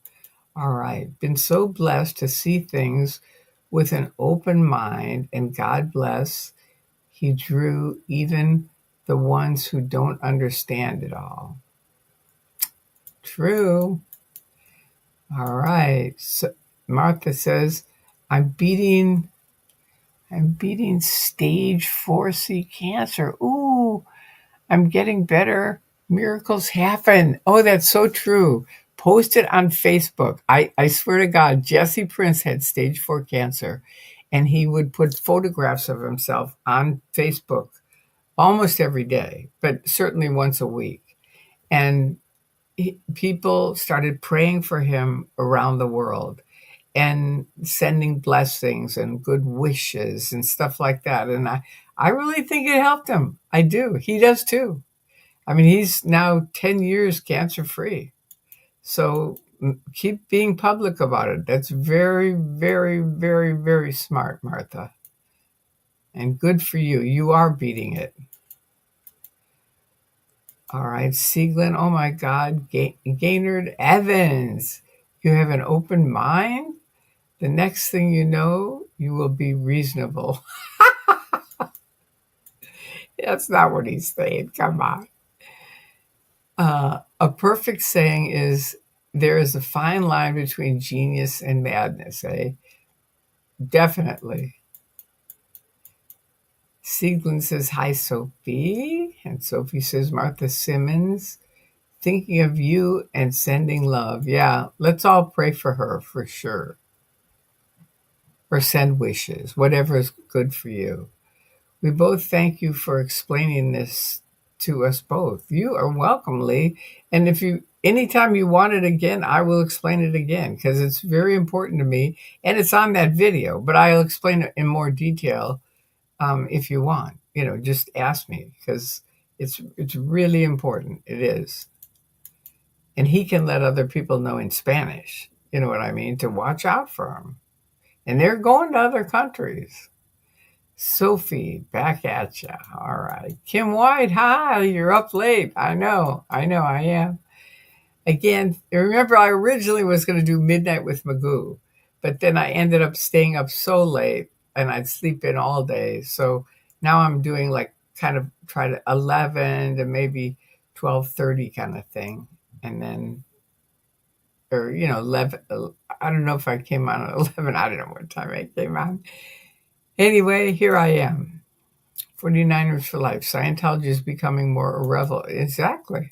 All right. Been so blessed to see things with an open mind, and God bless. He drew even the ones who don't understand it all. True. All right. So Martha says, I'm beating stage 4C cancer. Ooh, I'm getting better. Miracles happen. Oh, that's so true. Post it on Facebook. I swear to God, Jesse Prince had stage 4 cancer, and he would put photographs of himself on Facebook almost every day, but certainly once a week. And people started praying for him around the world and sending blessings and good wishes and stuff like that. And I really think it helped him. I do. He does too. I mean, he's now 10 years cancer free. So keep being public about it. That's very, very, very, very smart, Martha. And good for you. You are beating it. All right, Sieglin. Oh my God. Gaynard Evans. You have an open mind? The next thing you know, you will be reasonable. That's not what he's saying. Come on. A perfect saying is there is a fine line between genius and madness, eh? Definitely. Sieglin says, hi, Sophie. And Sophie says, Martha Simmons, thinking of you and sending love. Yeah, let's all pray for her for sure. Or send wishes, whatever is good for you. We both thank you for explaining this to us both. You are welcome, Lee. And if you, anytime you want it again, I will explain it again because it's very important to me and it's on that video, but I'll explain it in more detail if you want. Just ask me because it's really important. It is. And he can let other people know in Spanish, you know what I mean, to watch out for him. And they're going to other countries. Sophie, back at ya. All right. Kim White, hi, you're up late. I know, I am. Again, remember I originally was going to do Midnight with Magoo, but then I ended up staying up so late and I'd sleep in all day. So now I'm doing like kind of try to 11 to maybe 12:30 kind of thing. And then, or, 11, I don't know if I came on at 11. I don't know what time I came on. Anyway, here I am. 49ers for life. Scientology is becoming more irrelevant. Exactly.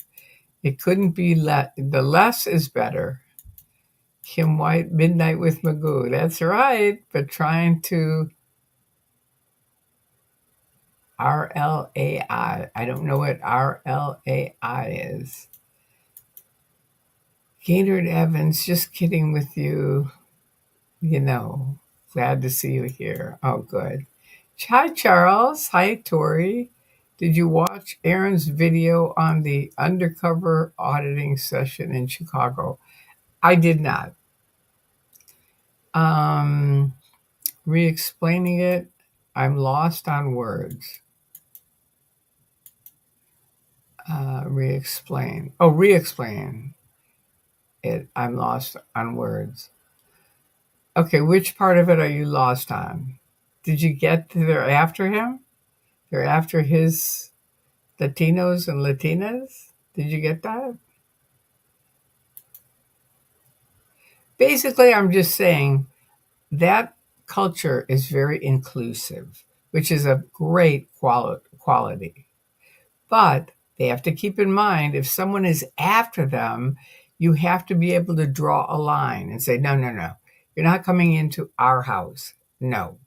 It couldn't be the less is better. Kim White, Midnight with Magoo. That's right. But trying to RLAI. I don't know what RLAI is. Gaynard Evans, just kidding with you. Glad to see you here. Oh, good. Hi, Charles. Hi, Tori. Did you watch Aaron's video on the undercover auditing session in Chicago? I did not. Re-explaining it, I'm lost on words. Re-explain. Oh, re-explain it. I'm lost on words. Okay, which part of it are you lost on? Did you get they're after him? They're after his Latinos and Latinas? Did you get that? Basically, I'm just saying that culture is very inclusive, which is a great quality. But they have to keep in mind if someone is after them, you have to be able to draw a line and say, no, you're not coming into our house. No.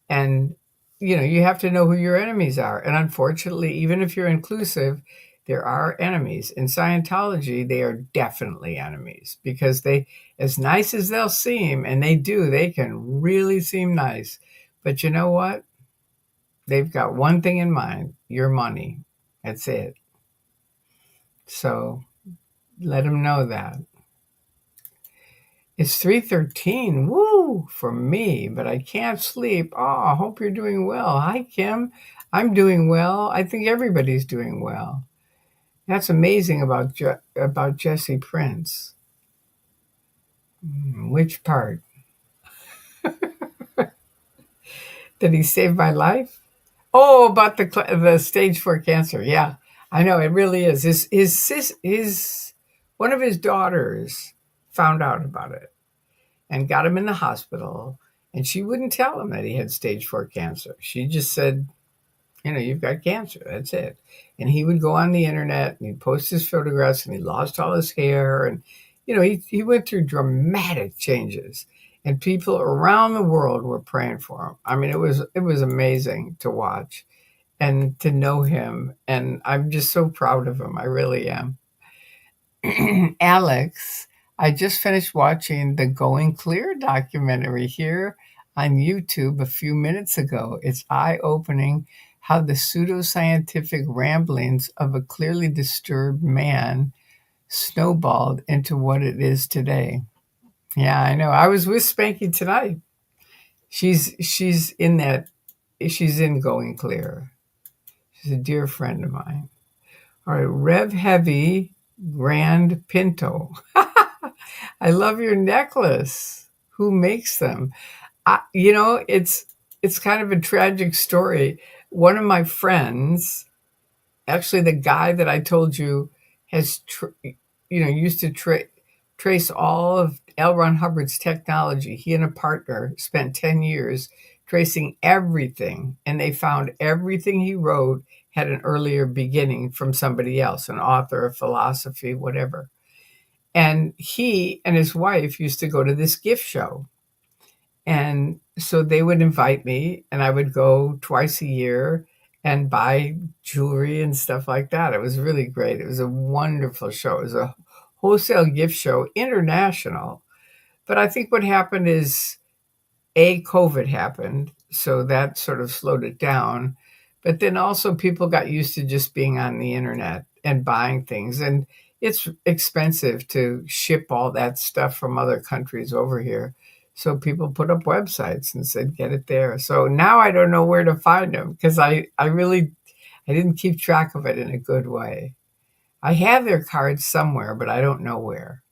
And, you have to know who your enemies are. And unfortunately, even if you're inclusive, there are enemies. In Scientology, they are definitely enemies because as nice as they'll seem, and they can really seem nice. But you know what? They've got one thing in mind, your money. That's it. So let them know that. It's 3:13. Woo, for me, but I can't sleep. Oh, I hope you're doing well. Hi, Kim. I'm doing well. I think everybody's doing well. That's amazing about Jesse Prince. Which part? Did he save my life? Oh, about the stage 4 cancer. Yeah, I know it really is. His one of his daughters found out about it and got him in the hospital. And she wouldn't tell him that he had stage 4 cancer. She just said, you've got cancer. That's it. And he would go on the internet and he'd post his photographs and he lost all his hair. And, he went through dramatic changes. And people around the world were praying for him. I mean, it was amazing to watch and to know him. And I'm just so proud of him. I really am. Alex, I just finished watching the Going Clear documentary here on YouTube a few minutes ago. It's eye opening how the pseudoscientific ramblings of a clearly disturbed man snowballed into what it is today. Yeah, I know. I was with Spanky tonight. She's in that. She's in Going Clear. She's a dear friend of mine. All right, Rev Heavy Grand Pinto. I love your necklace. Who makes them? It's kind of a tragic story. One of my friends, actually the guy that I told you has, used to trace all of L. Ron Hubbard's technology. He and a partner spent 10 years tracing everything, and they found everything he wrote had an earlier beginning from somebody else, an author of philosophy, whatever. And he and his wife used to go to this gift show. And so they would invite me, and I would go twice a year and buy jewelry and stuff like that. It was really great. It was a wonderful show. It was a wholesale gift show, international. But I think what happened is COVID happened, so that sort of slowed it down. But then also people got used to just being on the internet and buying things. And it's expensive to ship all that stuff from other countries over here. So people put up websites and said, get it there. So now I don't know where to find them because I didn't keep track of it in a good way. I have their cards somewhere, but I don't know where.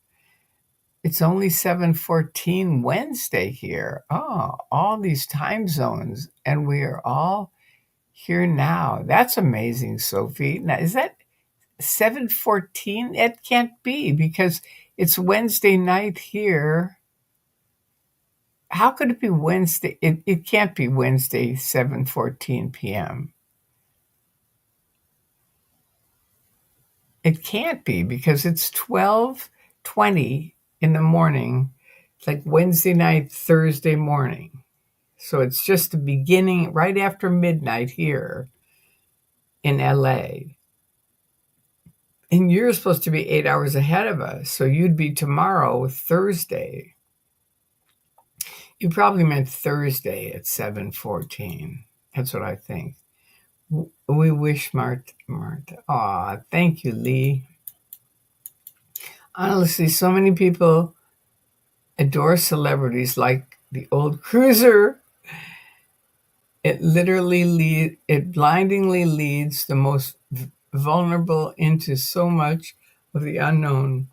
It's only 7:14 Wednesday here. Oh, all these time zones, and we are all here now. That's amazing, Sophie. Now, is that 7:14? It can't be because it's Wednesday night here. How could it be Wednesday? It can't be Wednesday, 7:14 p.m. It can't be because it's 12:20 in the morning, like Wednesday night, Thursday morning. So it's just the beginning, right after midnight here in LA. And you're supposed to be 8 hours ahead of us. So you'd be tomorrow, Thursday. You probably meant Thursday at 7:14. That's what I think. We wish Martha. Aw, thank you, Lee. Honestly, so many people adore celebrities like the old cruiser. It blindingly leads the most vulnerable into so much of the unknown,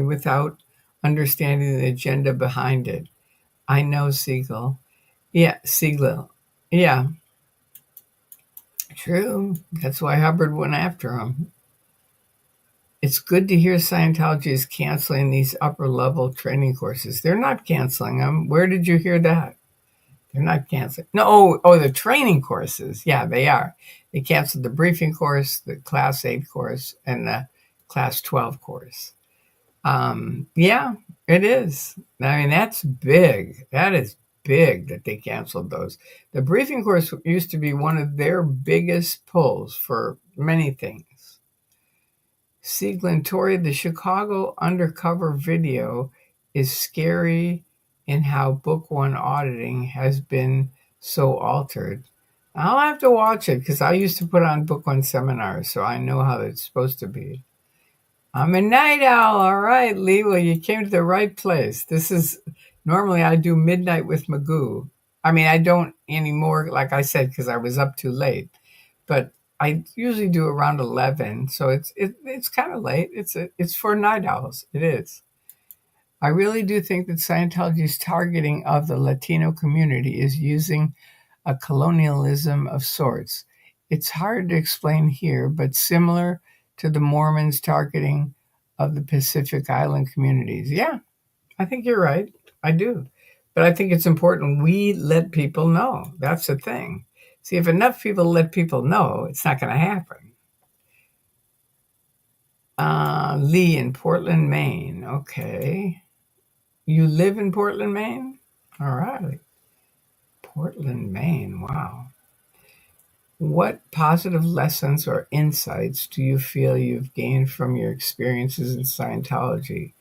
without understanding the agenda behind it. I know, Siegel. Yeah, Siegel. Yeah, true. That's why Hubbard went after him. It's good to hear Scientology is canceling these upper level training courses. They're not canceling them. Where did you hear that? They're not canceling. No, the training courses. Yeah, they are. They canceled the briefing course, the Class 8 course, and the Class 12 course. Yeah, it is. I mean, that's big. That is big that they canceled those. The briefing course used to be one of their biggest pulls for many things. Siegel Tori, the Chicago undercover video is scary in how Book One auditing has been so altered. I'll have to watch it because I used to put on Book One seminars, so I know how it's supposed to be. I'm a night owl. All right, Lee. Well, you came to the right place. Normally I do midnight with Magoo. I mean, I don't anymore, like I said, because I was up too late. But I usually do around 11, so it's kind of late. It's for night owls. It is. I really do think that Scientology's targeting of the Latino community is using a colonialism of sorts. It's hard to explain here, but similar to the Mormons' targeting of the Pacific Island communities. Yeah, I think you're right. I do. But I think it's important we let people know. That's the thing. See, if enough people let people know, it's not going to happen. Lee in Portland, Maine. Okay. You live in Portland, Maine? All right. Portland, Maine. Wow. What positive lessons or insights do you feel you've gained from your experiences in Scientology?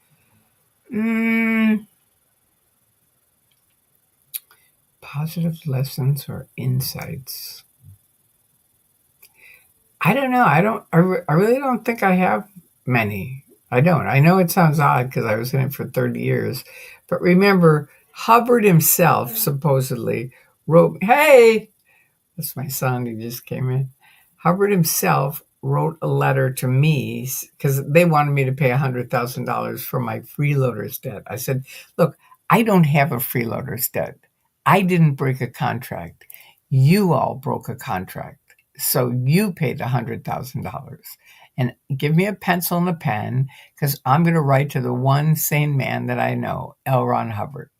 Positive lessons or insights. I don't know. I really don't think I have many. I don't. I know it sounds odd because I was in it for 30 years. But remember, Hubbard himself supposedly wrote, hey, that's my son who just came in. Hubbard himself wrote a letter to me because they wanted me to pay $100,000 for my freeloader's debt. I said, look, I don't have a freeloader's debt. I didn't break a contract. You all broke a contract. So you paid $100,000. And give me a pencil and a pen because I'm going to write to the one sane man that I know, L. Ron Hubbard.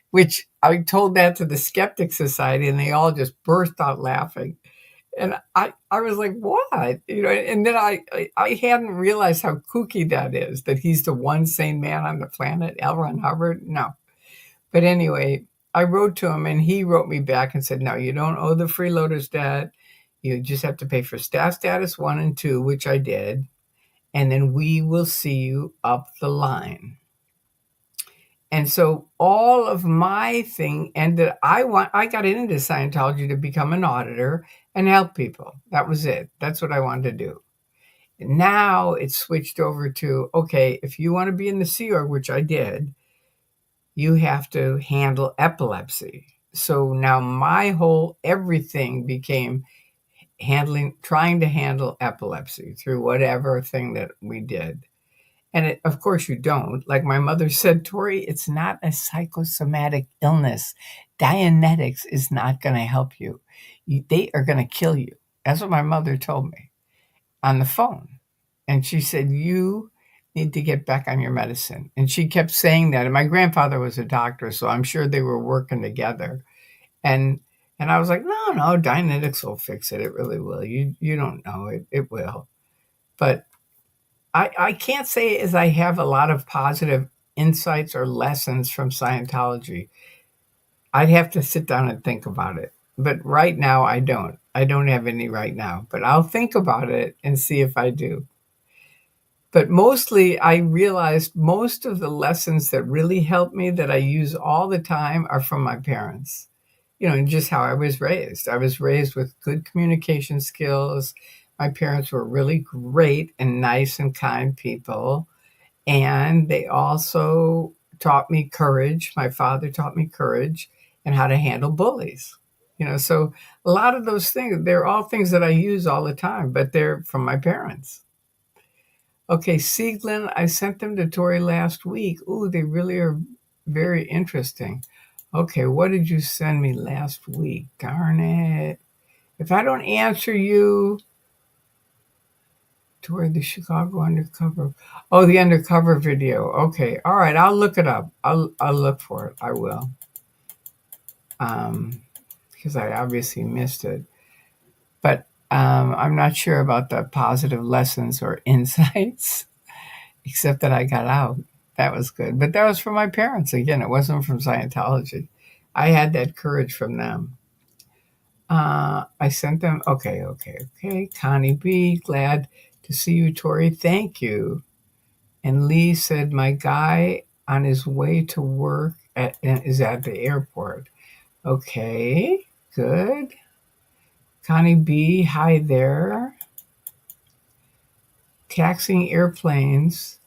Which I told that to the Skeptic Society, and they all just burst out laughing. And I was like, what? And then I hadn't realized how kooky that is, that he's the one sane man on the planet, L. Ron Hubbard. No. But anyway, I wrote to him, and he wrote me back and said, no, you don't owe the freeloaders debt. You just have to pay for staff status 1 and 2, which I did. And then we will see you up the line. And so all of my thing ended. I got into Scientology to become an auditor and help people. That was it. That's what I wanted to do. Now it's switched over to, okay, if you want to be in the Sea Org, which I did, you have to handle epilepsy. So now my whole everything became trying to handle epilepsy through whatever thing that we did. And of course you don't. Like my mother said, Tori, it's not a psychosomatic illness. Dianetics is not going to help you. They are going to kill you. That's what my mother told me on the phone. And she said, you need to get back on your medicine. And she kept saying that. And my grandfather was a doctor, so I'm sure they were working together. And I was like, no, Dianetics will fix it. It really will. You don't know. It will. But I can't say as I have a lot of positive insights or lessons from Scientology. I'd have to sit down and think about it. But right now, I don't. I don't have any right now. But I'll think about it and see if I do. But mostly, I realized most of the lessons that really helped me that I use all the time are from my parents. And just how I was raised. I was raised with good communication skills. My parents were really great and nice and kind people. And they also taught me courage. My father taught me courage and how to handle bullies. So a lot of those things, they're all things that I use all the time, but they're from my parents. Okay, Sieglin, I sent them to Tori last week. Ooh, they really are very interesting. Okay, what did you send me last week? Darn it. If I don't answer you, Tori, the Chicago undercover. Oh, the undercover video. Okay, all right, I'll look it up. I'll look for it. I will. Because I obviously missed it. But I'm not sure about the positive lessons or insights, except that I got out. That was good. But that was from my parents. Again, it wasn't from Scientology. I had that courage from them. I sent them. Okay. Connie B, glad to see you, Tori. Thank you. And Lee said, my guy on his way to work is at the airport. Okay, good. Connie B, hi there. Taxing airplanes.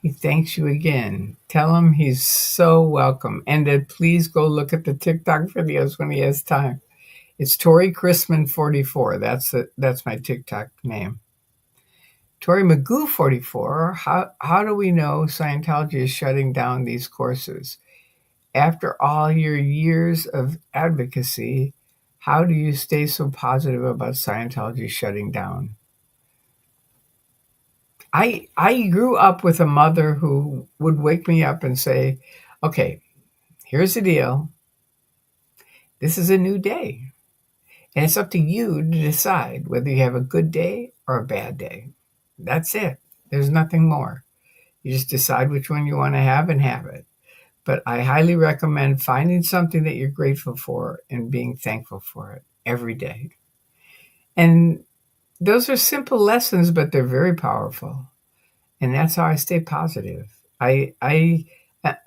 He thanks you again. Tell him he's so welcome. And that please go look at the TikTok videos when he has time. It's Tori Chrisman 44. That's my TikTok name. Tori Magoo 44. How do we know Scientology is shutting down these courses? After all your years of advocacy, how do you stay so positive about Scientology shutting down? I grew up with a mother who would wake me up and say, okay, here's the deal. This is a new day. And it's up to you to decide whether you have a good day or a bad day. That's it. There's nothing more. You just decide which one you want to have and have it. But I highly recommend finding something that you're grateful for and being thankful for it every day. And those are simple lessons, but they're very powerful. And that's how I stay positive. I'm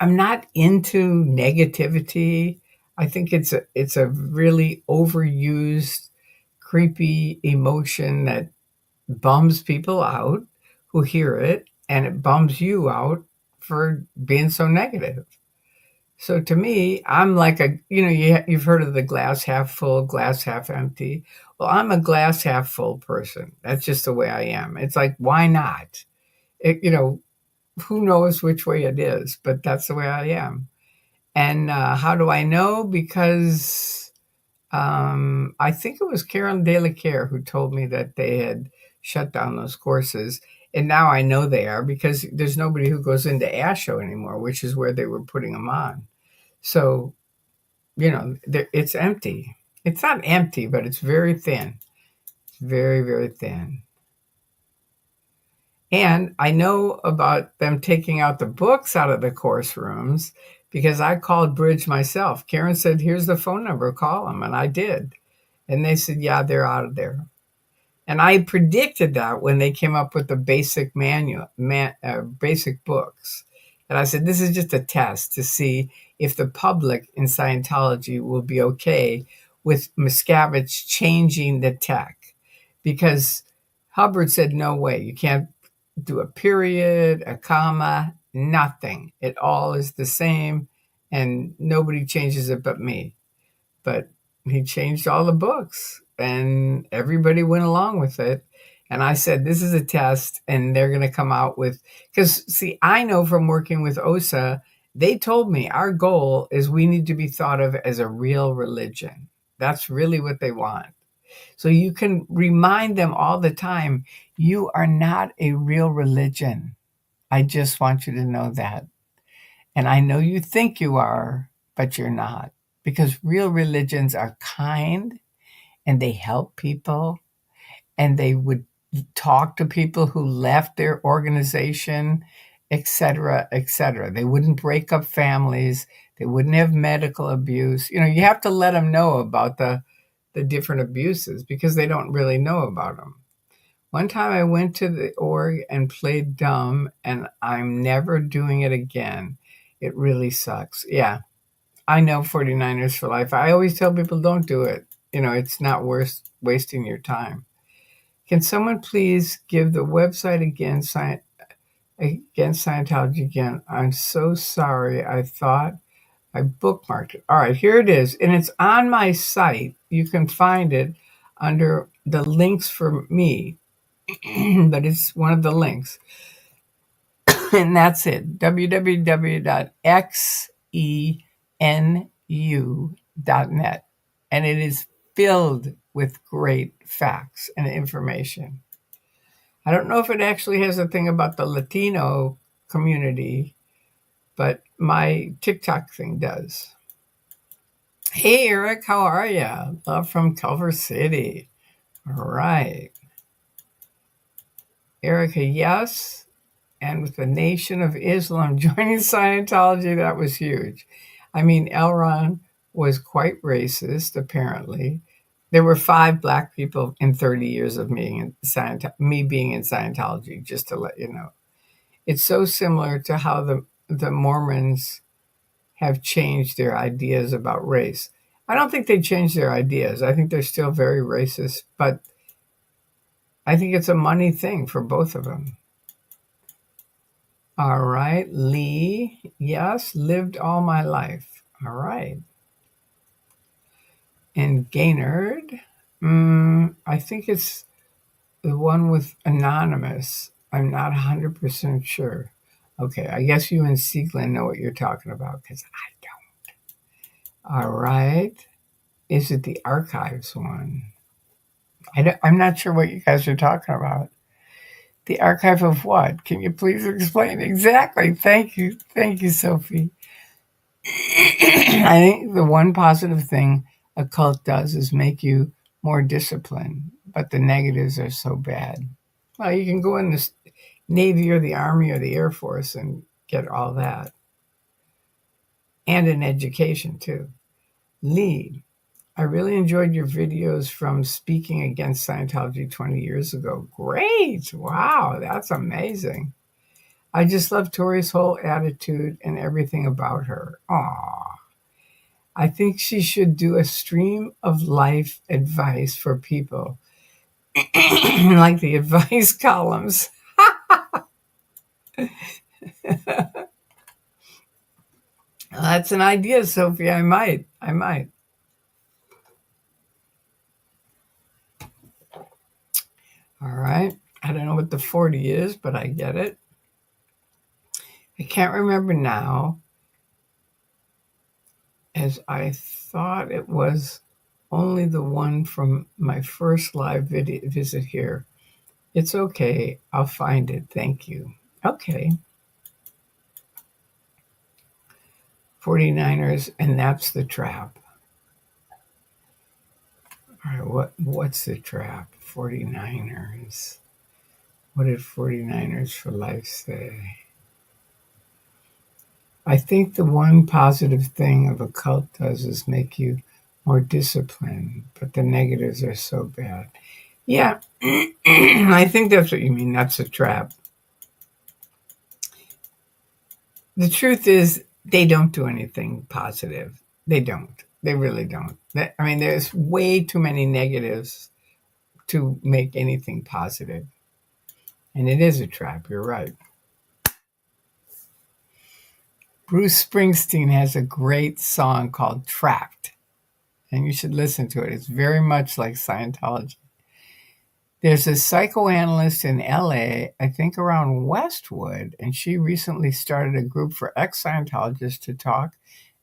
not into negativity. I think it's a really overused, creepy emotion that bums people out who hear it, and it bums you out for being so negative. So to me, I'm like you've heard of the glass half full, glass half empty. Well, I'm a glass half full person. That's just the way I am. It's like, why not? It, who knows which way it is, but that's the way I am. And how do I know? Because I think it was Karen De La Care who told me that they had shut down those courses. And now I know they are because there's nobody who goes into ASHO anymore, which is where they were putting them on. So, it's empty. It's not empty, but it's very thin. Very, very thin. And I know about them taking out the books out of the course rooms because I called Bridge myself. Karen said, "Here's the phone number, call them." And I did. And they said, "Yeah, they're out of there." And I predicted that when they came up with the basic basic books. And I said, this is just a test to see if the public in Scientology will be okay with Miscavige changing the tech. Because Hubbard said, no way, you can't do a period, a comma, nothing. It all is the same, and nobody changes it but me. But he changed all the books, and everybody went along with it. And I said, this is a test, and they're going to come out with, because see, I know from working with OSA, they told me our goal is we need to be thought of as a real religion. That's really what they want. So you can remind them all the time, you are not a real religion. I just want you to know that. And I know you think you are, but you're not. Because real religions are kind and they help people and they would talk to people who left their organization, etc., etc. They wouldn't break up families. They wouldn't have medical abuse. You have to let them know about the different abuses because they don't really know about them. One time I went to the org and played dumb, and I'm never doing it again. It really sucks. Yeah, I know 49ers for life. I always tell people don't do it. It's not worth wasting your time. Can someone please give the website again, Scientology again? I'm so sorry. I thought I bookmarked it. All right, here it is. And it's on my site. You can find it under the links for me, but it's one of the links. And that's it, www.xenu.net. And it is filled with great facts and information. I don't know if it actually has a thing about the Latino community, but my TikTok thing does. Hey, Eric, how are you? Love from Culver City. All right. Erica, yes. And with the Nation of Islam joining Scientology, that was huge. I mean, Elron was quite racist, apparently. There were 5 black people in 30 years of me being in Scientology, just to let you know. It's so similar to how the Mormons have changed their ideas about race. I don't think they changed their ideas. I think they're still very racist, but I think it's a money thing for both of them. All right, Lee, yes, lived all my life. All right. And Gaynard, I think it's the one with anonymous. I'm not 100% sure. Okay, I guess you and Sieglin know what you're talking about because I don't. All right. Is it the archives one? I'm not sure what you guys are talking about. The archive of what? Can you please explain exactly? Thank you. Thank you, Sophie. I think the one positive thing a cult does is make you more disciplined, but the negatives are so bad. Well, you can go in the Navy or the Army or the Air Force and get all that. And an education, too. Lee, I really enjoyed your videos from speaking against Scientology 20 years ago. Great. Wow, that's amazing. I just love Tori's whole attitude and everything about her. Aw. I think she should do a stream of life advice for people, like the advice columns. That's an idea, Sophie. I might. All right. I don't know what the 40 is, but I get it. I can't remember now, as I thought it was only the one from my first live visit here. It's okay. I'll find it. Thank you. Okay. 49ers, and that's the trap. All right, what's the trap? 49ers. What did 49ers for Life say? I think the one positive thing of a cult does is make you more disciplined, but the negatives are so bad. Yeah, I think that's what you mean. That's a trap. The truth is, they don't do anything positive. They don't. They really don't. I mean, there's way too many negatives to make anything positive. And it is a trap. You're right. Bruce Springsteen has a great song called Trapped, and you should listen to it. It's very much like Scientology. There's a psychoanalyst in LA, I think around Westwood, and she recently started a group for ex-Scientologists to talk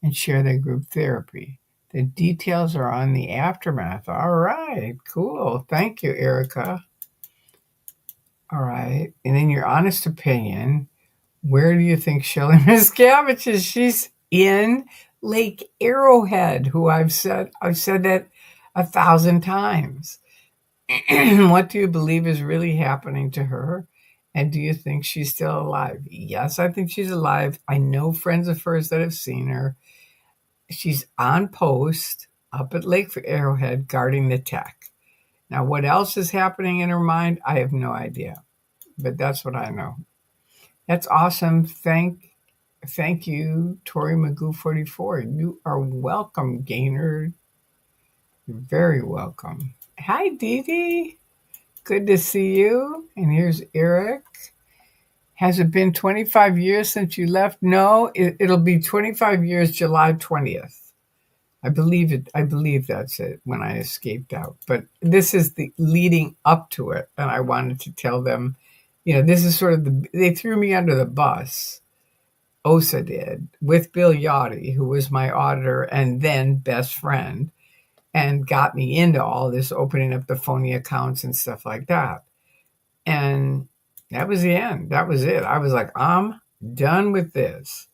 and share their group therapy. The details are on the aftermath. All right, cool. Thank you, Erica. All right. And in your honest opinion, where do you think Shelley Miscavige is? She's in Lake Arrowhead, who I've said that 1,000 times. What do you believe is really happening to her? And do you think she's still alive? Yes, I think she's alive. I know friends of hers that have seen her. She's on post up at Lake Arrowhead guarding the tech. Now, what else is happening in her mind? I have no idea. But that's what I know. That's awesome. Thank you, Tori Magoo 44. You are welcome, Gaynard. You're very welcome. Hi, Dee Dee. Good to see you. And here's Eric. Has it been 25 years since you left? No, it'll be 25 years, July 20th. I believe it. I believe that's it, when I escaped out. But this is the leading up to it. And I wanted to tell them, this is sort of they threw me under the bus. OSA did, with Bill Yachty, who was my auditor and then best friend, and got me into all this, opening up the phony accounts and stuff like that. And that was the end. That was it. I was like, I'm done with this.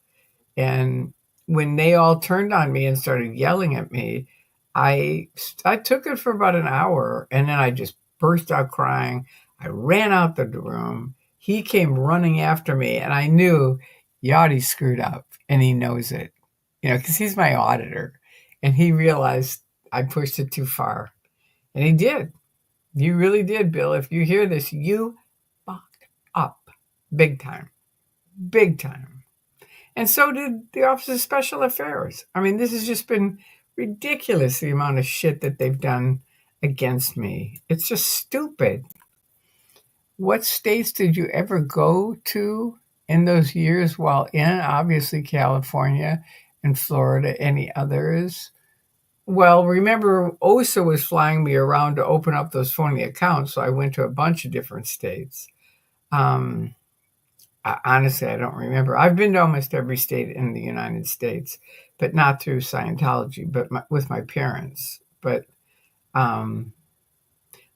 And when they all turned on me and started yelling at me, I took it for about an hour, and then I just burst out crying. I ran out the room. He came running after me, and I knew Yachty screwed up, and he knows it, because he's my auditor, and he realized I pushed it too far, and he did. You really did, Bill. If you hear this, you fucked up big time. Big time. And so did the Office of Special Affairs. I mean, this has just been ridiculous, the amount of shit that they've done against me. It's just stupid. What states did you ever go to in those years while in? Obviously, California and Florida. Any others? Well, remember, OSA was flying me around to open up those phony accounts, so I went to a bunch of different states. Honestly, I don't remember. I've been to almost every state in the United States, but not through Scientology, but with my parents. But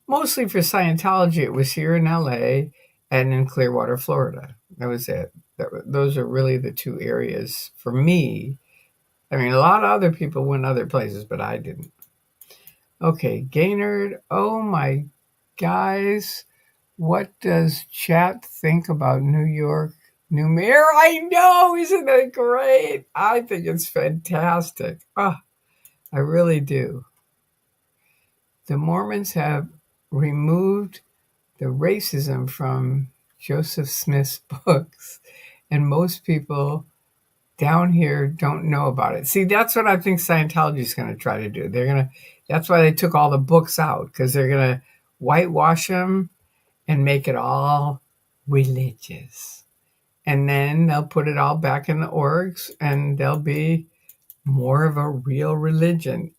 mostly for Scientology, it was here in LA and in Clearwater, Florida. That was it. Those are really the two areas for me. I mean, a lot of other people went other places, but I didn't. Okay, Gaynard. Oh my guys. What does chat think about New York new mayor? I know, isn't it great? I think it's fantastic. Oh, I really do. The Mormons have removed the racism from Joseph Smith's books, and most people down here don't know about it. See, that's what I think Scientology is going to try to do. That's why they took all the books out, because they're going to whitewash them and make it all religious. And then they'll put it all back in the orgs and there'll be more of a real religion.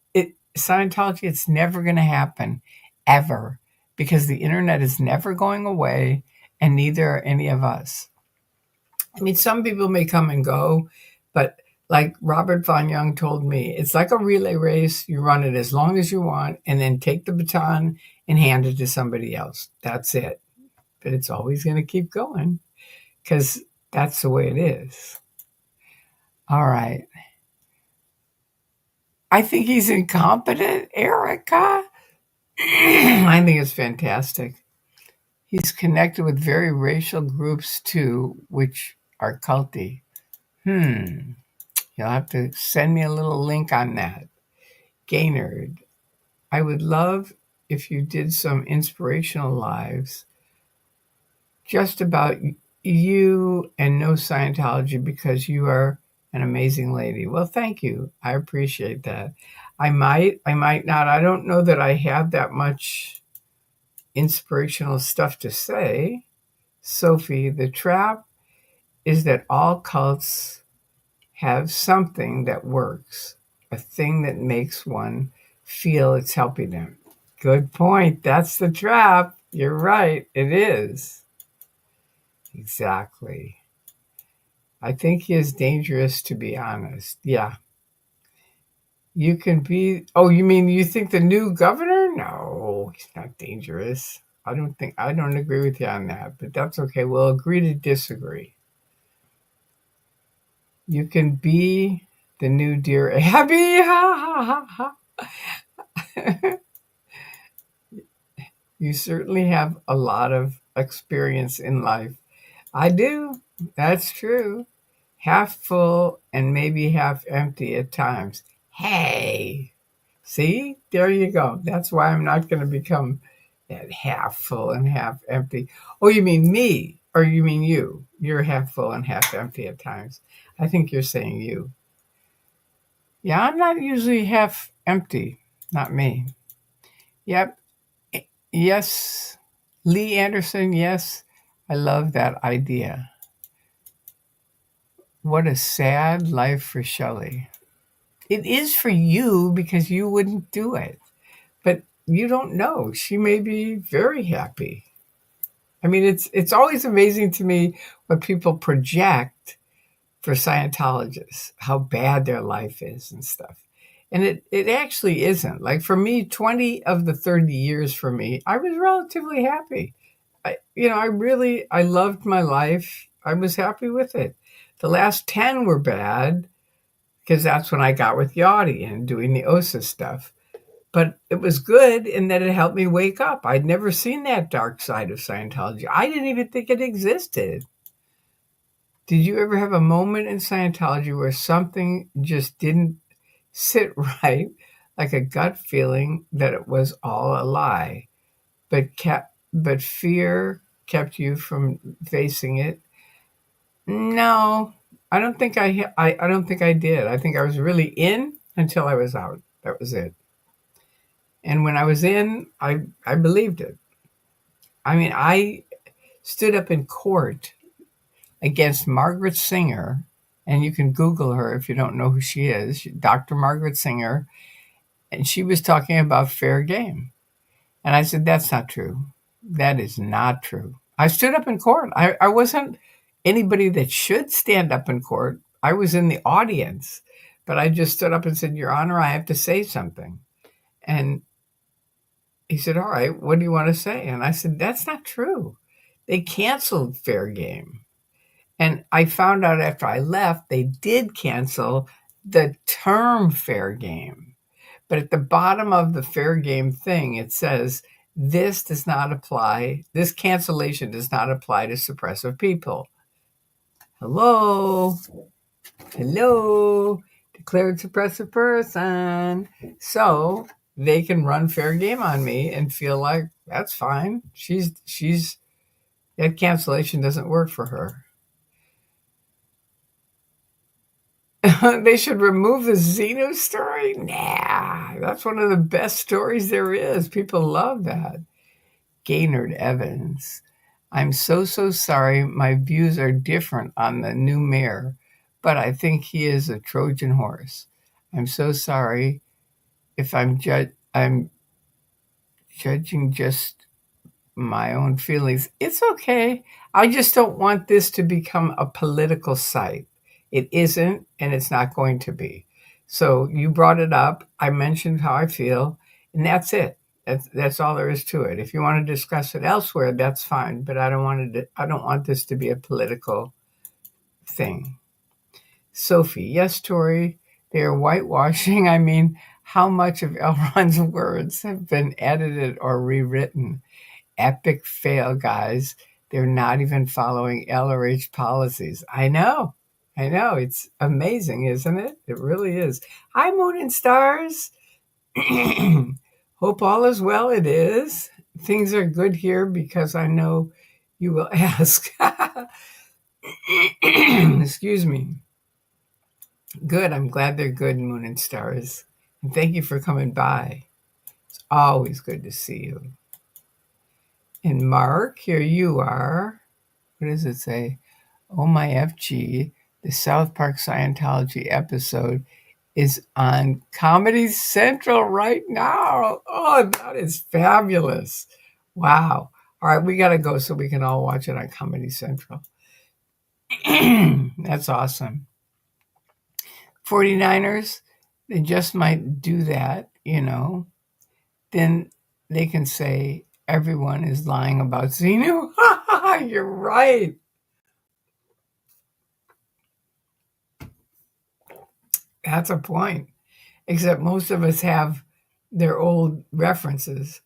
Scientology, it's never going to happen, ever, because the internet is never going away, and neither are any of us. I mean, some people may come and go, but like Robert Von Young told me, it's like a relay race. You run it as long as you want, and then take the baton and hand it to somebody else. That's it. But it's always going to keep going because that's the way it is. All right. I think he's incompetent, Erica. I think it's fantastic. He's connected with very racial groups too, which are culty. You'll have to send me a little link on that. Gaynard, I would love if you did some inspirational lives just about you and no Scientology, because you are an amazing lady. Well, thank you. I appreciate that. I might not. I don't know that I have that much inspirational stuff to say. Sophie, the trap is that all cults have something that works, a thing that makes one feel it's helping them. Good point. That's the trap. You're right. It is. Exactly. I think he is dangerous, to be honest. Yeah. You can be. Oh, you mean you think the new governor? No, he's not dangerous. I don't agree with you on that, but that's okay. We'll agree to disagree. You can be the new Dear Abby. You certainly have a lot of experience in life. I do. That's true. Half full and maybe half empty at times. Hey, see? There you go. That's why I'm not going to become that half full and half empty. Oh, you mean me? Or you mean you? You're half full and half empty at times. I think you're saying you. Yeah, I'm not usually half empty. Not me. Yep. Yes. Lee Anderson, yes. I love that idea. What a sad life for Shelley. It is for you because you wouldn't do it. But you don't know. She may be very happy. I mean, it's always amazing to me what people project for Scientologists, how bad their life is and stuff. And it actually isn't. Like for me, 20 of the 30 years for me, I was relatively happy. I loved my life. I was happy with it. The last 10 were bad because that's when I got with Yachty and doing the OSA stuff. But it was good in that it helped me wake up. I'd never seen that dark side of Scientology. I didn't even think it existed. Did you ever have a moment in Scientology where something just didn't sit right, like a gut feeling that it was all a lie, but fear kept you from facing it? No, I don't think I don't think I did. I think I was really in until I was out. That was it. And when I was in, I believed it. I mean, I stood up in court against Margaret Singer, and you can Google her if you don't know who she is, Dr. Margaret Singer, and she was talking about fair game. And I said, that's not true. That is not true. I stood up in court. I wasn't anybody that should stand up in court. I was in the audience, but I just stood up and said, Your Honor, I have to say something. And he said, all right, what do you want to say? And I said, that's not true. They canceled fair game. And I found out after I left, they did cancel the term fair game. But at the bottom of the fair game thing, it says, this cancellation does not apply to suppressive people. Hello? Declared suppressive person. So they can run fair game on me and feel like that's fine. She's that cancellation doesn't work for her. They should remove the Xenu story? Nah, that's one of the best stories there is. People love that. Gaynard Evans. I'm so sorry. My views are different on the new mayor, but I think he is a Trojan horse. I'm so sorry if I'm judging just my own feelings. It's okay. I just don't want this to become a political site. It isn't, and it's not going to be. So you brought it up. I mentioned how I feel, and that's it. That's all there is to it. If you want to discuss it elsewhere, that's fine. But I don't want this to be a political thing. Sophie, yes, Tori, they are whitewashing. I mean, how much of Elron's words have been edited or rewritten? Epic fail, guys. They're not even following LRH policies. I know. It's amazing, isn't it? It really is. Hi, Moon and Stars. Hope all is well. It is. Things are good here because I know you will ask. Excuse me. Good. I'm glad they're good, Moon and Stars. And thank you for coming by. It's always good to see you. And Mark, here you are. What does it say? Oh my FG, the South Park Scientology episode is on Comedy Central right now. Oh, that is fabulous. Wow. All right, we got to go so we can all watch it on Comedy Central. That's awesome. 49ers, they just might do that, Then they can say everyone is lying about Xenu. You're right. That's a point. Except most of us have their old references.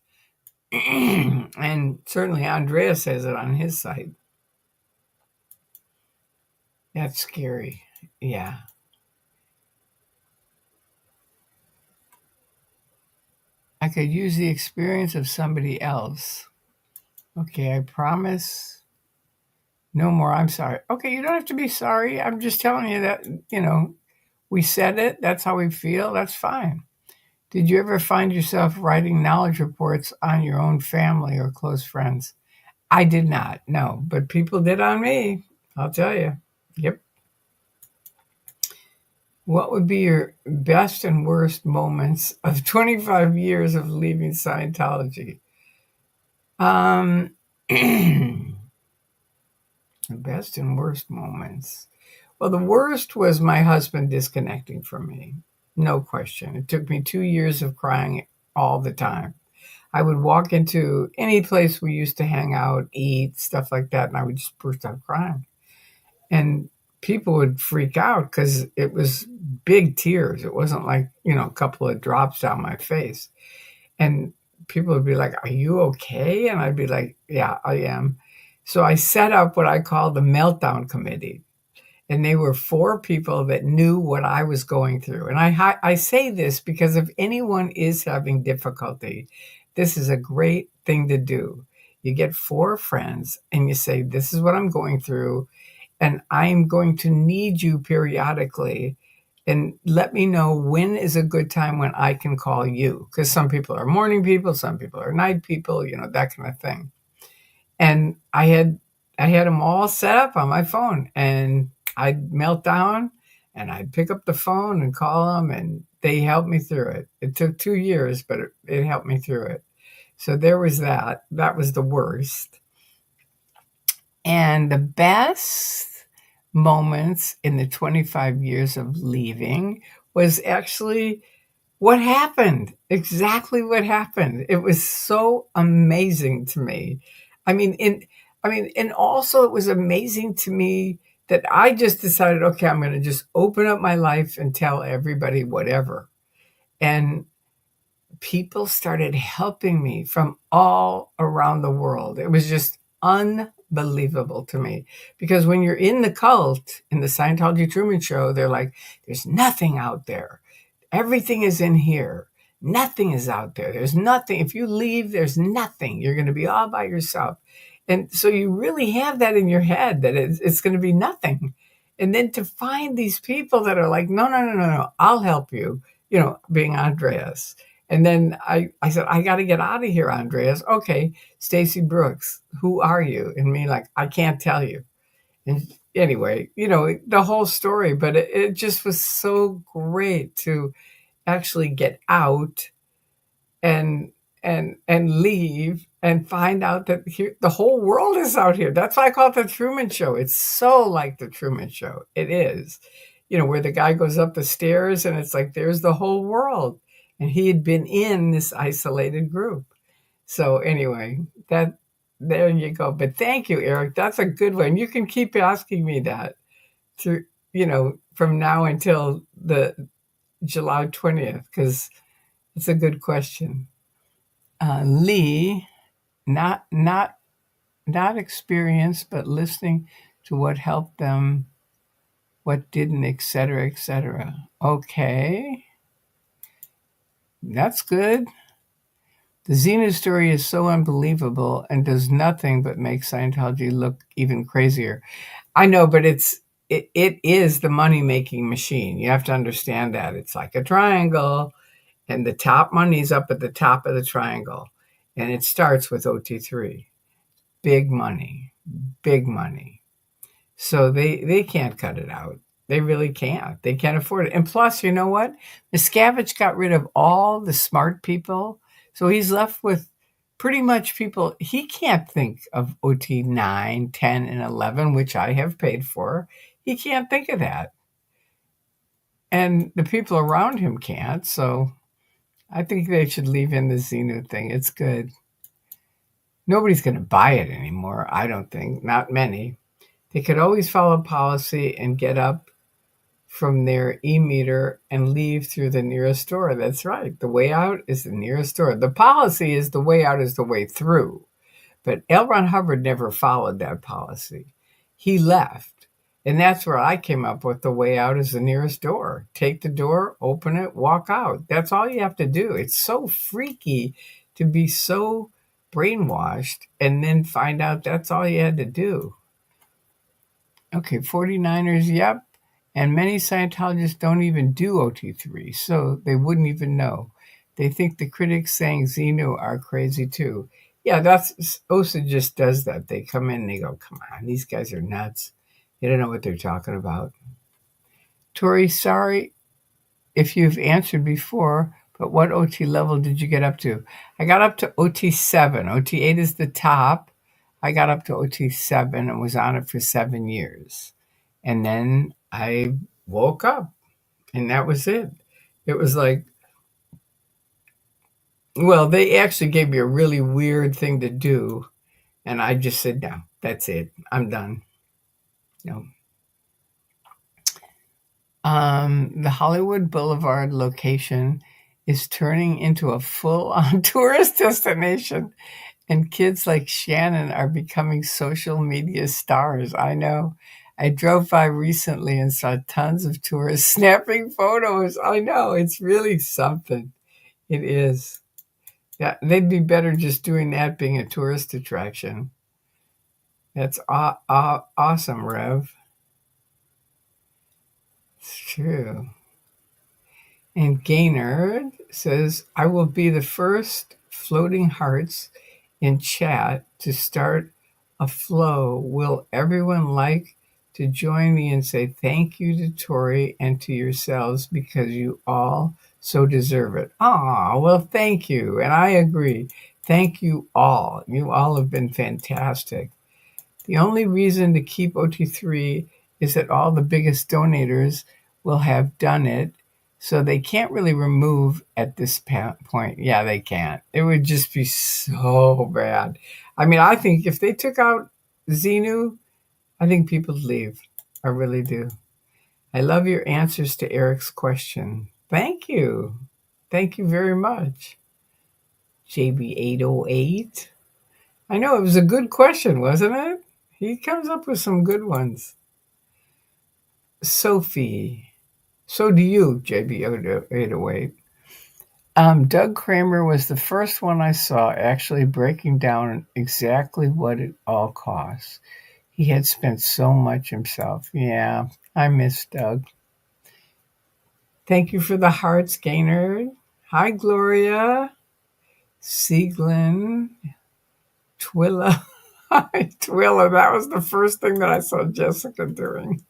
And certainly Andrea says it on his site. That's scary. Yeah. I could use the experience of somebody else. Okay, I promise. No more. I'm sorry. Okay, you don't have to be sorry. I'm just telling you that, we said it. That's how we feel. That's fine. Did you ever find yourself writing knowledge reports on your own family or close friends? I did not, no, but people did on me. I'll tell you. Yep. What would be your best and worst moments of 25 years of leaving Scientology? The best and worst moments. Well, the worst was my husband disconnecting from me. No question. It took me 2 years of crying all the time. I would walk into any place we used to hang out, eat, stuff like that, and I would just burst out crying. And people would freak out because it was big tears. It wasn't like, a couple of drops down my face. And people would be like, "Are you okay?" And I'd be like, "Yeah, I am." So I set up what I call the meltdown committee. And they were 4 people that knew what I was going through. And I say this because if anyone is having difficulty, this is a great thing to do. You get 4 friends and you say, "This is what I'm going through, and I'm going to need you periodically. And let me know when is a good time when I can call you." Because some people are morning people, some people are night people, that kind of thing. And I had them all set up on my phone, and I'd melt down and I'd pick up the phone and call them, and they helped me through it. It took 2 years, but it helped me through it. So there was that. That was the worst. And the best moments in the 25 years of leaving was actually what happened, exactly what happened. It was so amazing to me. And also it was amazing to me that I just decided, okay, I'm going to just open up my life and tell everybody whatever. And people started helping me from all around the world. It was just unbelievable to me. Because when you're in the cult, in the Scientology Truman Show, they're like, there's nothing out there. Everything is in here. Nothing is out there. There's nothing. If you leave, there's nothing. You're going to be all by yourself. And so you really have that in your head that it's going to be nothing. And then to find these people that are like, no, no, no, no, no, I'll help you, being Andreas. And then I said, I got to get out of here, Andreas. Okay, Stacy Brooks, who are you? And me like, I can't tell you. And anyway, the whole story, but it just was so great to actually get out and leave and find out that here the whole world is out here. That's why I call it the Truman Show. It's so like the Truman Show. It is, where the guy goes up the stairs and it's like there's the whole world, and he had been in this isolated group. So anyway, that there you go. But thank you, Eric. That's a good one. You can keep asking me that through, from now until the July 20th, because it's a good question. Lee, not experienced, but listening to what helped them, what didn't, etc., etc. Okay, that's good. The Xenu story is so unbelievable and does nothing but make Scientology look even crazier. I know, but it is the money making machine. You have to understand that it's like a triangle, and the top money's up at the top of the triangle, and it starts with OT3. Big money, big money. So they can't cut it out. They really can't. They can't afford it. And plus, you know what? Miscavige got rid of all the smart people. So he's left with pretty much people. He can't think of OT 9, 10, and 11, which I have paid for. He can't think of that. And the people around him can't. So I think they should leave in the Xenu thing. It's good. Nobody's going to buy it anymore, I don't think. Not many. They could always follow policy and get up from their e-meter and leave through the nearest door. That's right. The way out is the nearest door. The policy is the way out is the way through. But L. Ron Hubbard never followed that policy. He left. And that's where I came up with the way out is the nearest door. Take the door, open it, walk out. That's all you have to do. It's so freaky to be so brainwashed and then find out that's all you had to do. Okay, 49ers, yep. And many Scientologists don't even do OT3, so they wouldn't even know. They think the critics saying Xenu are crazy too. Yeah, OSA just does that. They come in and they go, come on, these guys are nuts. They don't know what they're talking about. Tori, sorry if you've answered before, but what OT level did you get up to? I got up to OT7. OT8 is the top. I got up to OT7 and was on it for 7 years. And then I woke up, and that was it. It was like, well, they actually gave me a really weird thing to do, and I just said, no, that's it. I'm done. No. The Hollywood Boulevard location is turning into a full-on tourist destination, and kids like Shannon are becoming social media stars. I know. I drove by recently and saw tons of tourists snapping photos. I know. It's really something. It is. Yeah, they'd be better just doing that, being a tourist attraction. That's awesome, Rev. It's true. And Gaynard says, I will be the first floating hearts in chat to start a flow. Will everyone like to join me and say thank you to Tori and to yourselves because you all so deserve it? Ah, well, thank you. And I agree. Thank you all. You all have been fantastic. The only reason to keep OT3 is that all the biggest donators will have done it, so they can't really remove at this point. Yeah, they can't. It would just be so bad. I mean, I think if they took out Xenu, I think people would leave. I really do. I love your answers to Eric's question. Thank you. Thank you very much. JB808. I know it was a good question, wasn't it? He comes up with some good ones. Sophie. So do you, JB808. Doug Kramer was the first one I saw actually breaking down exactly what it all costs. He had spent so much himself. Yeah, I miss Doug. Thank you for the hearts, Gaynard. Hi, Gloria. Sieglin. Twilla. Twilla, that was the first thing that I saw Jessica doing.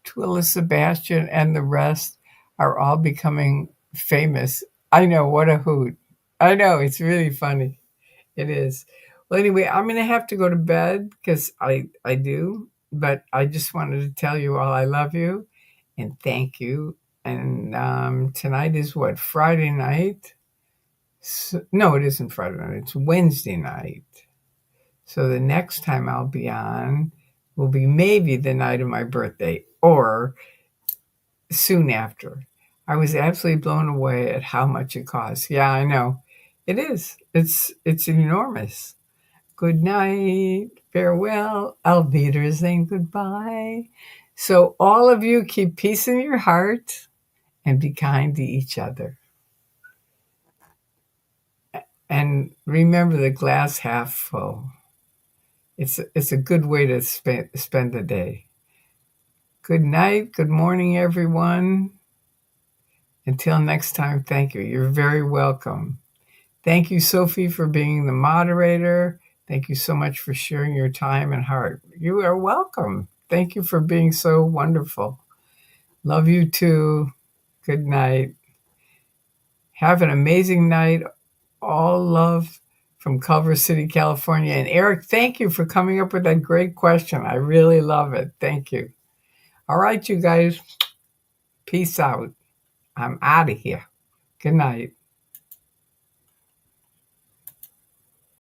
Twilla, Sebastian, and the rest are all becoming famous. I know, what a hoot. I know, it's really funny. It is. Well, anyway, I'm going to have to go to bed because I do, but I just wanted to tell you all I love you and thank you. And tonight is what, Friday night? No, it isn't Friday night. It's Wednesday night. So the next time I'll be on will be maybe the night of my birthday or soon after. I was absolutely blown away at how much it costs. Yeah, I know. It is. It's enormous. Good night. Farewell. Auf Wiedersehen. Goodbye. So all of you keep peace in your heart and be kind to each other. And remember the glass half full. It's a good way to spend the day. Good night. Good morning, everyone. Until next time, thank you. You're very welcome. Thank you, Sophie, for being the moderator. Thank you so much for sharing your time and heart. You are welcome. Thank you for being so wonderful. Love you too. Good night. Have an amazing night. All love from Culver City, California. And Eric, thank you for coming up with that great question. I really love it. Thank you. All right, you guys. Peace out. I'm out of here. Good night.